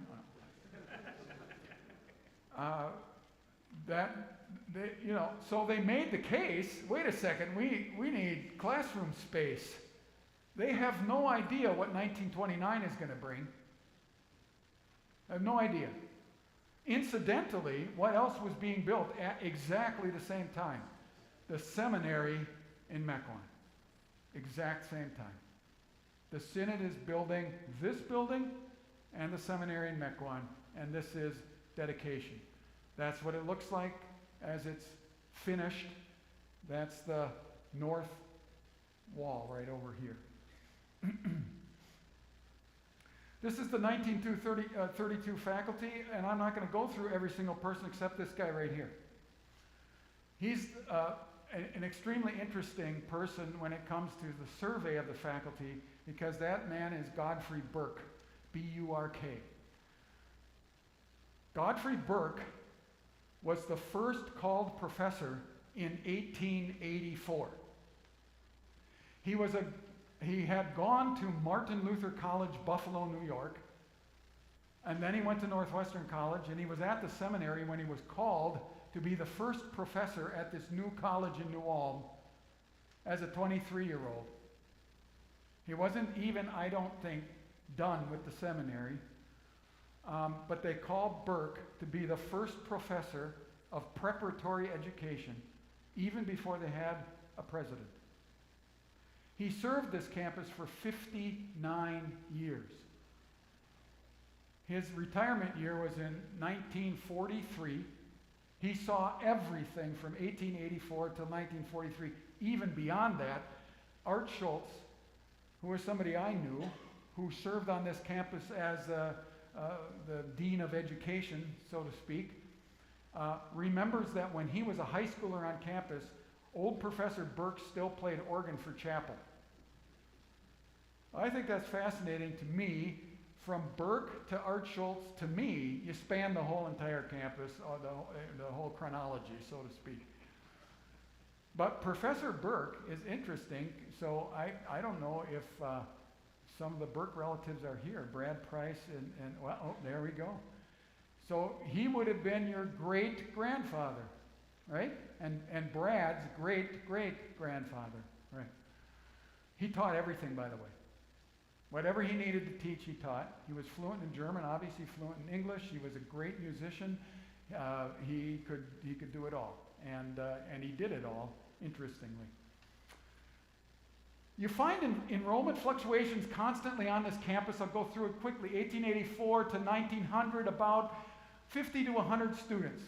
So they made the case, wait a second, we need classroom space. They have no idea what 1929 is going to bring. I have no idea. Incidentally, what else was being built at exactly the same time? The seminary in Mequon. Exact same time. The Synod is building this building and the seminary in Mequon, and this is dedication. That's what it looks like as it's finished. That's the north wall right over here. This is the 1932 faculty, and I'm not going to go through every single person except this guy right here. He's an extremely interesting person when it comes to the survey of the faculty, because that man is Godfrey Burke, B-U-R-K. Godfrey Burke was the first called professor in 1884. He had gone to Martin Luther College, Buffalo, New York, and then he went to Northwestern College, and he was at the seminary when he was called to be the first professor at this new college in New Ulm as a 23-year-old. He wasn't even, I don't think, done with the seminary, but they called Burke to be the first professor of preparatory education, even before they had a president. He served this campus for 59 years. His retirement year was in 1943. He saw everything from 1884 to 1943. Even beyond that, Art Schultz, who was somebody I knew, who served on this campus as the dean of education, so to speak, remembers that when he was a high schooler on campus, old Professor Burke still played organ for chapel. I think that's fascinating to me. From Burke to Art Schultz, to me, you span the whole entire campus, or the whole chronology, so to speak. But Professor Burke is interesting, so I don't know if some of the Burke relatives are here, Brad Price and well, oh, there we go. So he would have been your great-grandfather, right? And Brad's great-great-grandfather, right? He taught everything, by the way. Whatever he needed to teach, he taught. He was fluent in German, obviously fluent in English. He was a great musician. He could do it all, and he did it all, interestingly. You find enrollment fluctuations constantly on this campus. I'll go through it quickly. 1884 to 1900, about 50 to 100 students.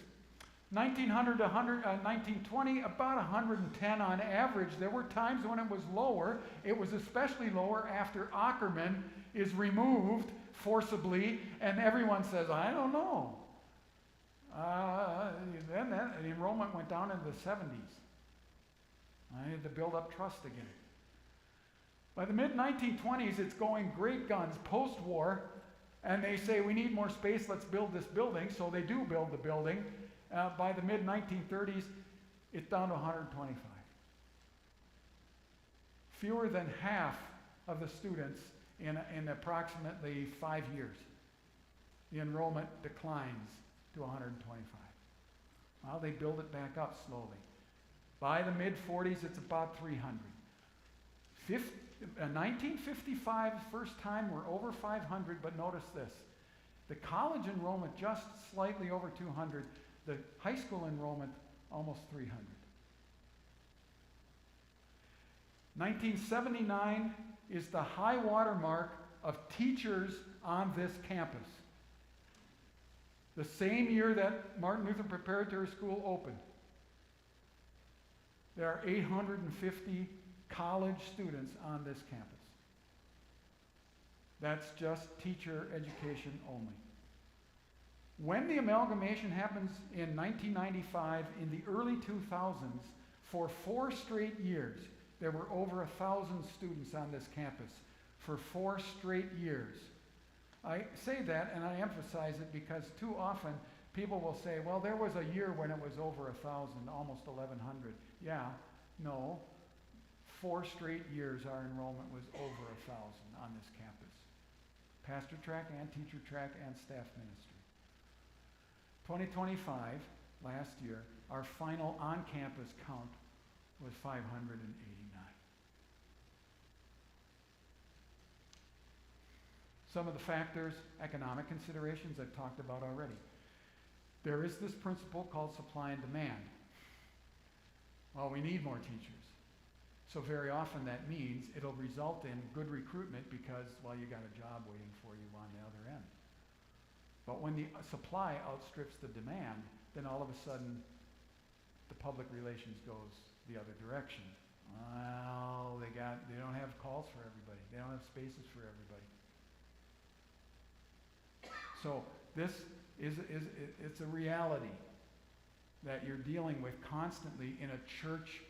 1900 to 1920, about 110 on average. There were times when it was lower. It was especially lower after Ackerman is removed forcibly, and everyone says, I don't know. Then the enrollment went down into the 70s. I had to build up trust again. By the mid-1920s, it's going great guns post-war, and they say, we need more space, let's build this building. So they do build the building. By the mid-1930s, it's down to 125. Fewer than half of the students in approximately 5 years. The enrollment declines to 125. Well, they build it back up slowly. By the mid-40s, it's about 300. 1955, first time we're over 500, but notice this. The college enrollment just slightly over 200. The high school enrollment almost 300. 1979 is the high water mark of teachers on this campus. The same year that Martin Luther Preparatory School opened. There are 850 college students on this campus. That's just teacher education only. When the amalgamation happens in 1995, in the early 2000s, for 4 straight years, there were over 1,000 students on this campus. For 4 straight years. I say that and I emphasize it because too often people will say, well, there was a year when it was over 1,000, almost 1,100. Yeah, no. 4 straight years our enrollment was over 1,000 on this campus. Pastor track and teacher track and staff ministry. 2025, last year, our final on-campus count was 589. Some of the factors, economic considerations, I've talked about already. There is this principle called supply and demand. Well, we need more teachers. So very often that means it'll result in good recruitment because, well, you got a job waiting for you on the other end. But when the supply outstrips the demand, then all of a sudden the public relations goes the other direction. Well, they don't have calls for everybody. They don't have spaces for everybody. So this it's a reality that you're dealing with constantly in a church.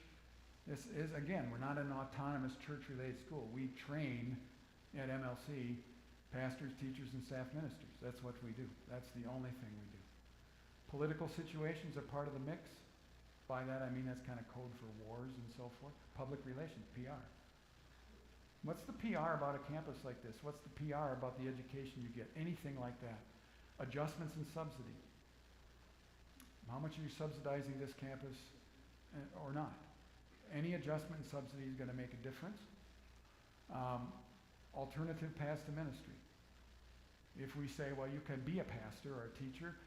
This is, again, we're not an autonomous church-related school. We train at MLC pastors, teachers, and staff ministers. That's what we do. That's the only thing we do. Political situations are part of the mix. By that I mean that's kind of code for wars and so forth. Public relations, PR. What's the PR about a campus like this? What's the PR about the education you get? Anything like that. Adjustments in subsidy. How much are you subsidizing this campus or not? Any adjustment in subsidy is going to make a difference. Alternative paths to ministry. If we say, well, you can be a pastor or a teacher,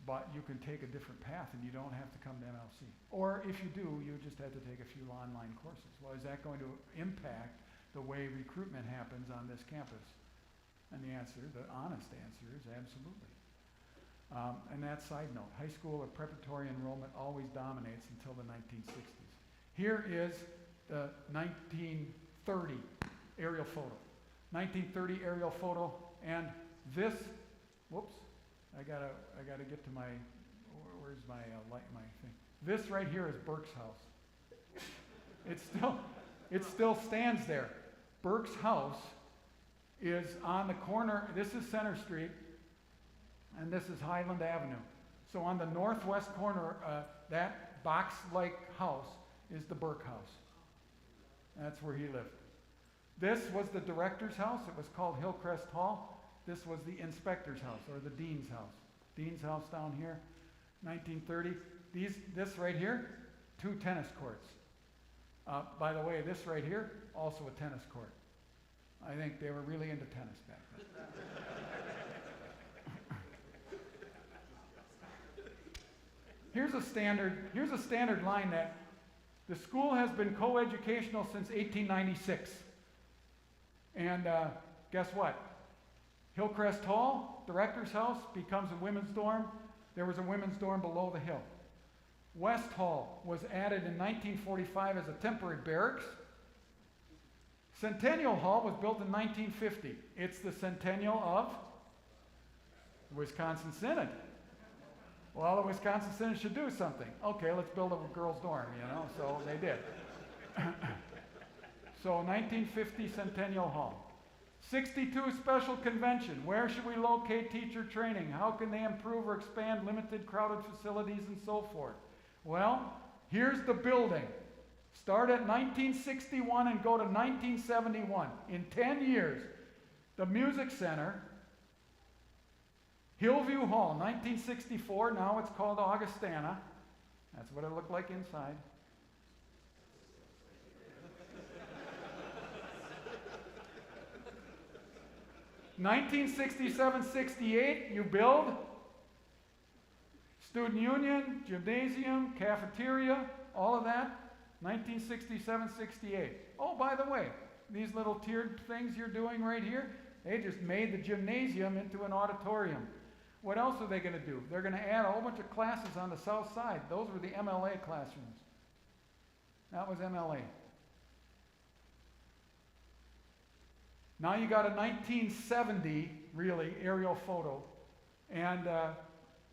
but you can take a different path and you don't have to come to MLC. Or if you do, you just have to take a few online courses. Well, is that going to impact the way recruitment happens on this campus? And the answer, the honest answer, is absolutely. And that side note, high school or preparatory enrollment always dominates until the 1960s. Here is the 1930 aerial photo. 1930 aerial photo, and this, whoops, I gotta get to my, where's my my thing? This right here is Burke's house. It still stands there. Burke's house is on the corner. This is Center Street, and this is Highland Avenue. So on the northwest corner, that box-like house is the Burke house. That's where he lived. This was the director's house. It was called Hillcrest Hall. This was the inspector's house, or the dean's house. Dean's house down here, 1930. This right here, 2 tennis courts. By the way, this right here, also a tennis court. I think they were really into tennis back then. Here's a standard line that the school has been co-educational since 1896. And guess what? Hillcrest Hall, director's house, becomes a women's dorm. There was a women's dorm below the hill. West Hall was added in 1945 as a temporary barracks. Centennial Hall was built in 1950. It's the centennial of Wisconsin Synod. Well, the Wisconsin Synod should do something. Okay, let's build a girls' dorm, so they did. So 1950 Centennial Hall. 62 Special Convention. Where should we locate teacher training? How can they improve or expand limited crowded facilities and so forth? Well, here's the building. Start at 1961 and go to 1971. In 10 years, the Music Center, Hillview Hall, 1964, now it's called Augustana. That's what it looked like inside. (1967-68), you build student union, gymnasium, cafeteria, all of that. 1967-68. Oh, by the way, these little tiered things you're doing right here, they just made the gymnasium into an auditorium. What else are they going to do? They're going to add a whole bunch of classes on the south side. Those were the MLA classrooms. That was MLA. Now you got a 1970, really, aerial photo. And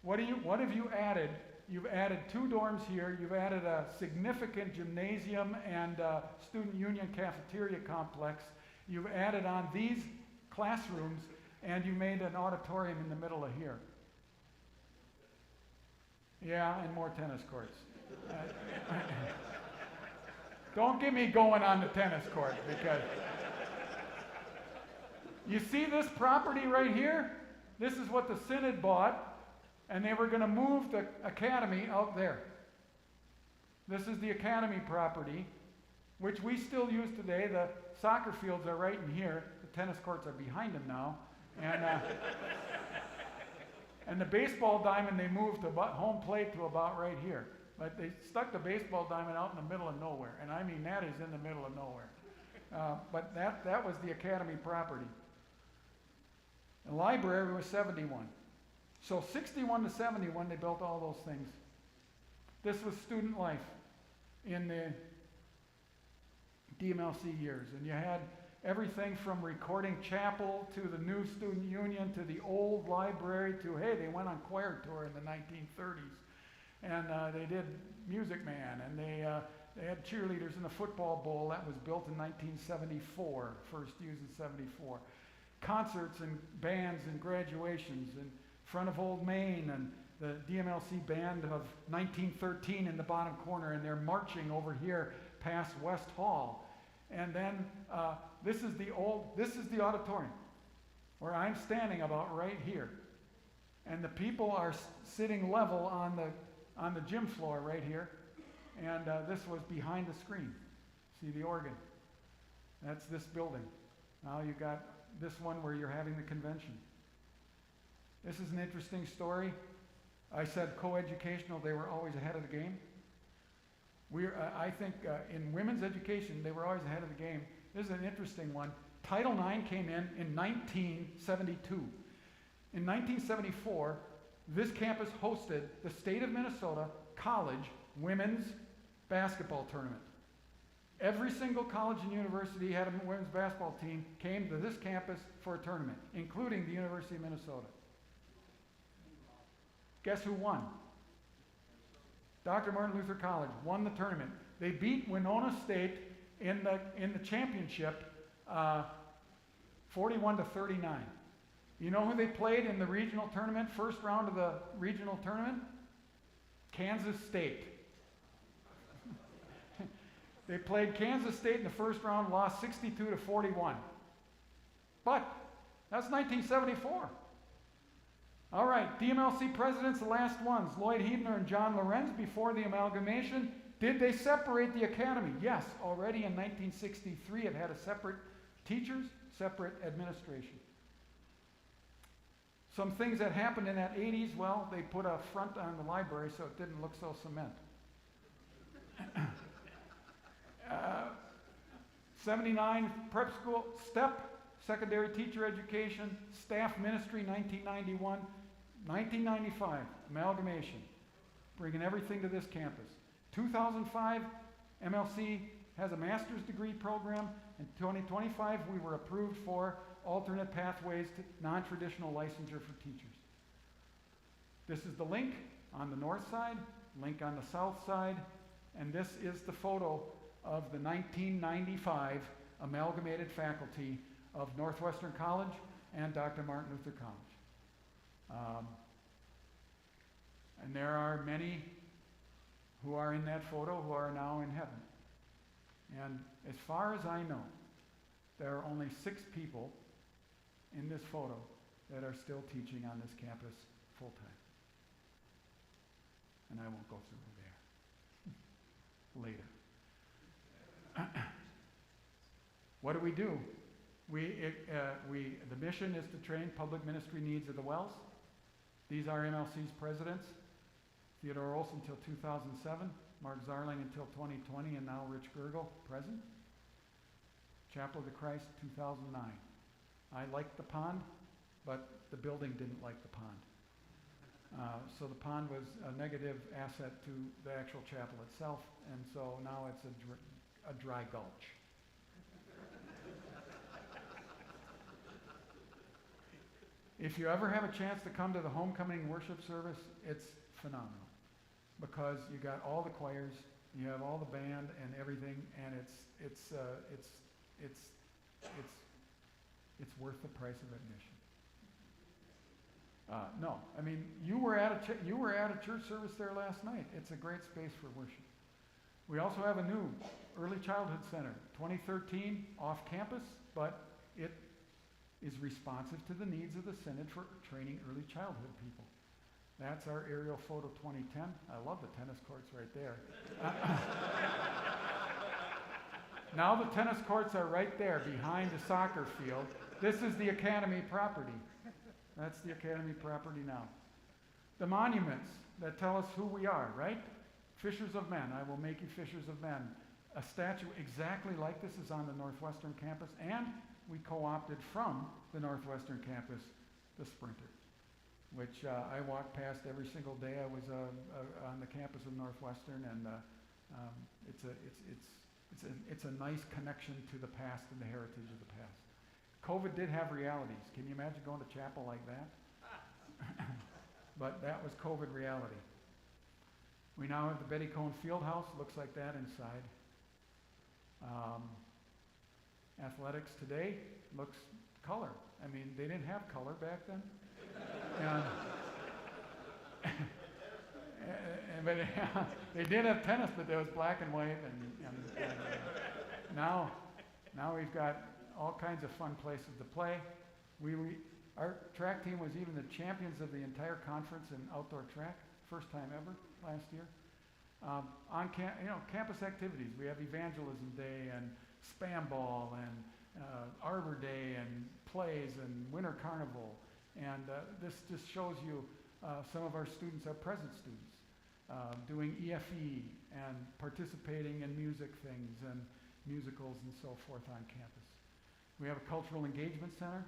what have you added? You've added 2 dorms here. You've added a significant gymnasium and student union cafeteria complex. You've added on these classrooms, and you made an auditorium in the middle of here. Yeah, and more tennis courts. Don't get me going on the tennis court, because you see this property right here? This is what the Synod bought, and they were going to move the academy out there. This is the academy property, which we still use today. The soccer fields are right in here. The tennis courts are behind them now. And, and the baseball diamond they moved to home plate to about right here. But they stuck the baseball diamond out in the middle of nowhere. And I mean, that is in the middle of nowhere. But that was the academy property. The library was 71. So 61 to 71, they built all those things. This was student life in the DMLC years. And you had everything from recording chapel to the new student union to the old library to, hey, they went on choir tour in the 1930s. And they did Music Man, and they had cheerleaders in the football bowl. That was built in 1974, first used in 74. Concerts and bands and graduations in front of Old Main, and the DMLC band of 1913 in the bottom corner, and they're marching over here past West Hall. And then this is the auditorium where I'm standing about right here. And the people are sitting level on the gym floor right here. And this was behind the screen. See the organ? That's this building. Now you got this one where you're having the convention. This is an interesting story. I said coeducational, they were always ahead of the game. I think in women's education, they were always ahead of the game. This is an interesting one. Title IX came in 1972. In 1974, this campus hosted the state of Minnesota college women's basketball tournament. Every single college and university had a women's basketball team came to this campus for a tournament, including the University of Minnesota. Guess who won? Dr. Martin Luther College won the tournament. They beat Winona State in the championship 41 to 39. You know who they played in the regional tournament, first round of the regional tournament? Kansas State. They played Kansas State in the first round, lost 62 to 41. But that's 1974. All right, DMLC presidents, the last ones, Lloyd Hebner and John Lorenz, before the amalgamation. Did they separate the academy? Yes, already in 1963 it had a separate teachers, separate administration. Some things that happened in that 80s, well, they put a front on the library so it didn't look so cement. 79 prep school, STEP, secondary teacher education, staff ministry, 1991. 1995, amalgamation, bringing everything to this campus. 2005, MLC has a master's degree program. In 2025, we were approved for alternate pathways to non-traditional licensure for teachers. This is the link on the north side, link on the south side, and this is the photo of the 1995 amalgamated faculty of Northwestern College and Dr. Martin Luther College. And there are many who are in that photo who are now in heaven. And as far as I know, there are only 6 people in this photo that are still teaching on this campus full-time. And I won't go through there later. What do? The mission is to train public ministry needs of the WELS. These are MLC's presidents: Theodore Olson until 2007, Mark Zarling until 2020, and now Rich Gergel, present. Chapel of the Christ, 2009. I liked the pond, but the building didn't like the pond. So the pond was a negative asset to the actual chapel itself, and so now it's a dry gulch. If you ever have a chance to come to the homecoming worship service, it's phenomenal, because you got all the choirs, you have all the band and everything, and it's worth the price of admission. No, I mean, you were at a church service there last night. It's a great space for worship. We also have a new early childhood center, 2013, off campus, but it is responsive to the needs of the Synod for training early childhood people. That's our aerial photo 2010. I love the tennis courts right there. Now the tennis courts are right there behind the soccer field. This is the academy property. That's the academy property now. The monuments that tell us who we are, right? Fishers of men, I will make you fishers of men. A statue exactly like this is on the Northwestern campus, and we co-opted from the Northwestern campus the Sprinter, which I walk past every single day. I was on the campus of Northwestern, and it's a nice connection to the past and the heritage of the past. COVID did have realities. Can you imagine going to chapel like that? But that was COVID reality. We now have the Betty Cohn Fieldhouse. Looks like that inside. Athletics today looks color. I mean, they didn't have color back then. But they did have tennis, but there was black and white. And now we've got all kinds of fun places to play. Our track team was even the champions of the entire conference in outdoor track, first time ever last year. Campus activities. We have Evangelism Day and Spam Ball and Arbor Day and plays and Winter Carnival. And this just shows you some of our students, our present students, doing EFE and participating in music things and musicals and so forth on campus. We have a cultural engagement center,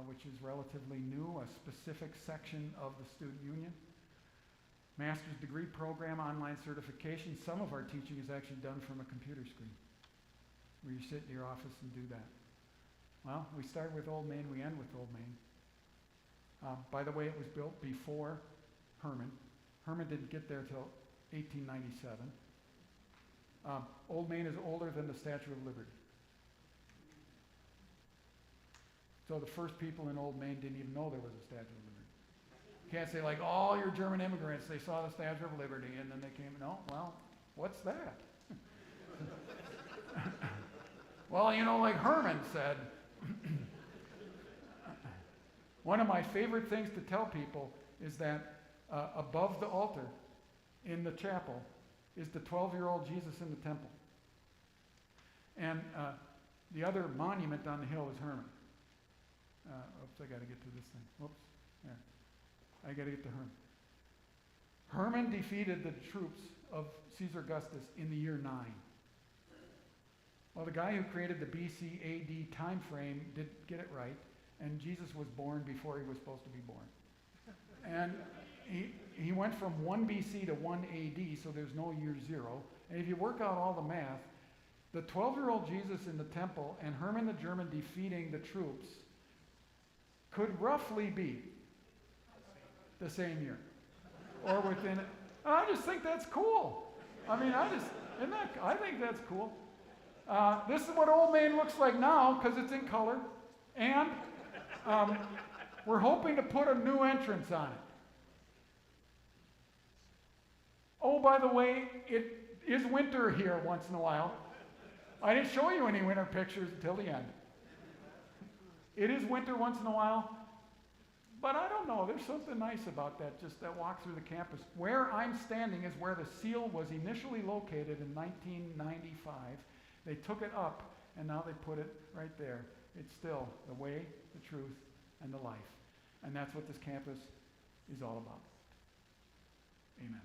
which is relatively new, a specific section of the student union. Master's degree program, online certification. Some of our teaching is actually done from a computer screen, where you sit in your office and do that. Well, we start with Old Main, we end with Old Main. By the way, it was built before Herman. Herman didn't get there till 1897. Old Main is older than the Statue of Liberty. So the first people in Old Main didn't even know there was a Statue of Liberty. You can't say like, all your German immigrants, they saw the Statue of Liberty and then they came, no, well, what's that? Well, like Herman said, one of my favorite things to tell people is that above the altar in the chapel is the 12-year-old Jesus in the temple. And the other monument on the hill is Herman. Oops, I got to get to this thing. Whoops, there. I got to get to Herman. Herman defeated the troops of Caesar Augustus in the year 9. Well, the guy who created the BC AD time frame did get it right, and Jesus was born before he was supposed to be born. And he went from 1 BC to 1 AD, so there's no year 0. And if you work out all the math, the 12-year-old Jesus in the temple and Herman the German defeating the troops could roughly be the same year, or within it. I just think that's cool. I mean, I think that's cool. This is what Old Main looks like now because it's in color. And we're hoping to put a new entrance on it. Oh, by the way, it is winter here once in a while. I didn't show you any winter pictures until the end. It is winter once in a while, but I don't know. There's something nice about that, just that walk through the campus. Where I'm standing is where the seal was initially located in 1995. They took it up, and now they put it right there. It's still the way, the truth, and the life. And that's what this campus is all about. Amen.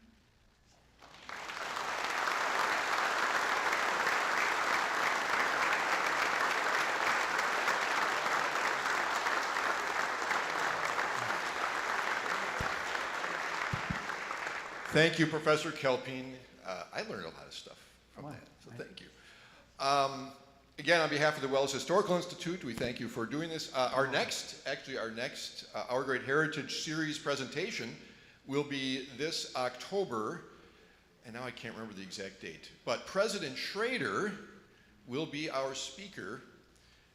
Thank you, Professor Kelpine. I learned a lot of stuff from that, so thank you. Again, on behalf of the WELS Historical Institute, we thank you for doing this. Our next Our Great Heritage Series presentation will be this October, and now I can't remember the exact date, but President Schrader will be our speaker.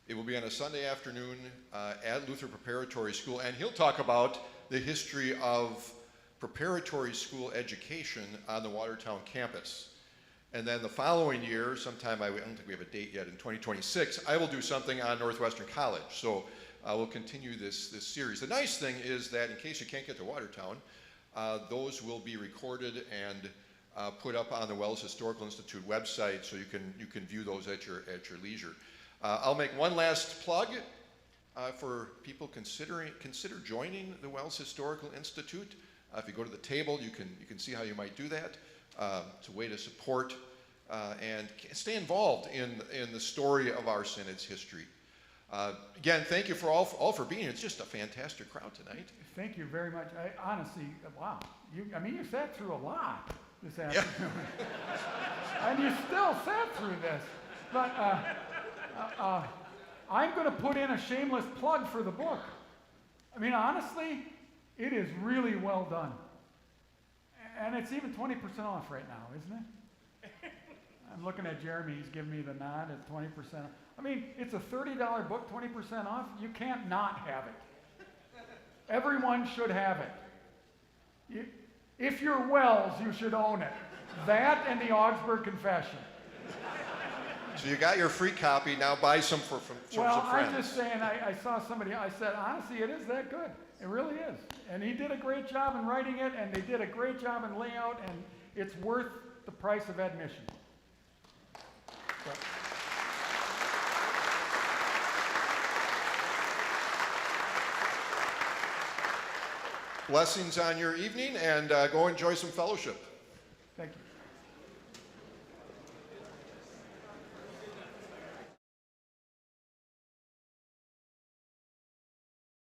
It will be on a Sunday afternoon at Luther Preparatory School, and he'll talk about the history of preparatory school education on the Watertown campus. And then the following year, sometime, I don't think we have a date yet, in 2026, I will do something on Northwestern College. So we'll continue this series. The nice thing is that in case you can't get to Watertown, those will be recorded and put up on the WELS Historical Institute website, so you can view those at your leisure. I'll make one last plug for people consider joining the WELS Historical Institute. If you go to the table, you can see how you might do that. It's a way to support and stay involved in the story of our synod's history. Again, thank you all for being here. It's just a fantastic crowd tonight. Thank you very much. Honestly, wow. You sat through a lot this afternoon. Yeah. And you still sat through this. But I'm going to put in a shameless plug for the book. I mean, honestly, it is really well done. And it's even 20% off right now, isn't it? I'm looking at Jeremy. He's giving me the nod at 20% off. I mean, it's a $30 book, 20% off. You can't not have it. Everyone should have it. If you're WELS, you should own it. That and the Augsburg Confession. So you got your free copy. Now buy some for some friends. Well, I'm just saying, I saw somebody, I said, honestly, it is that good. It really is. And he did a great job in writing it, and they did a great job in layout, and it's worth the price of admission. So. Blessings on your evening, and go enjoy some fellowship. Thank you.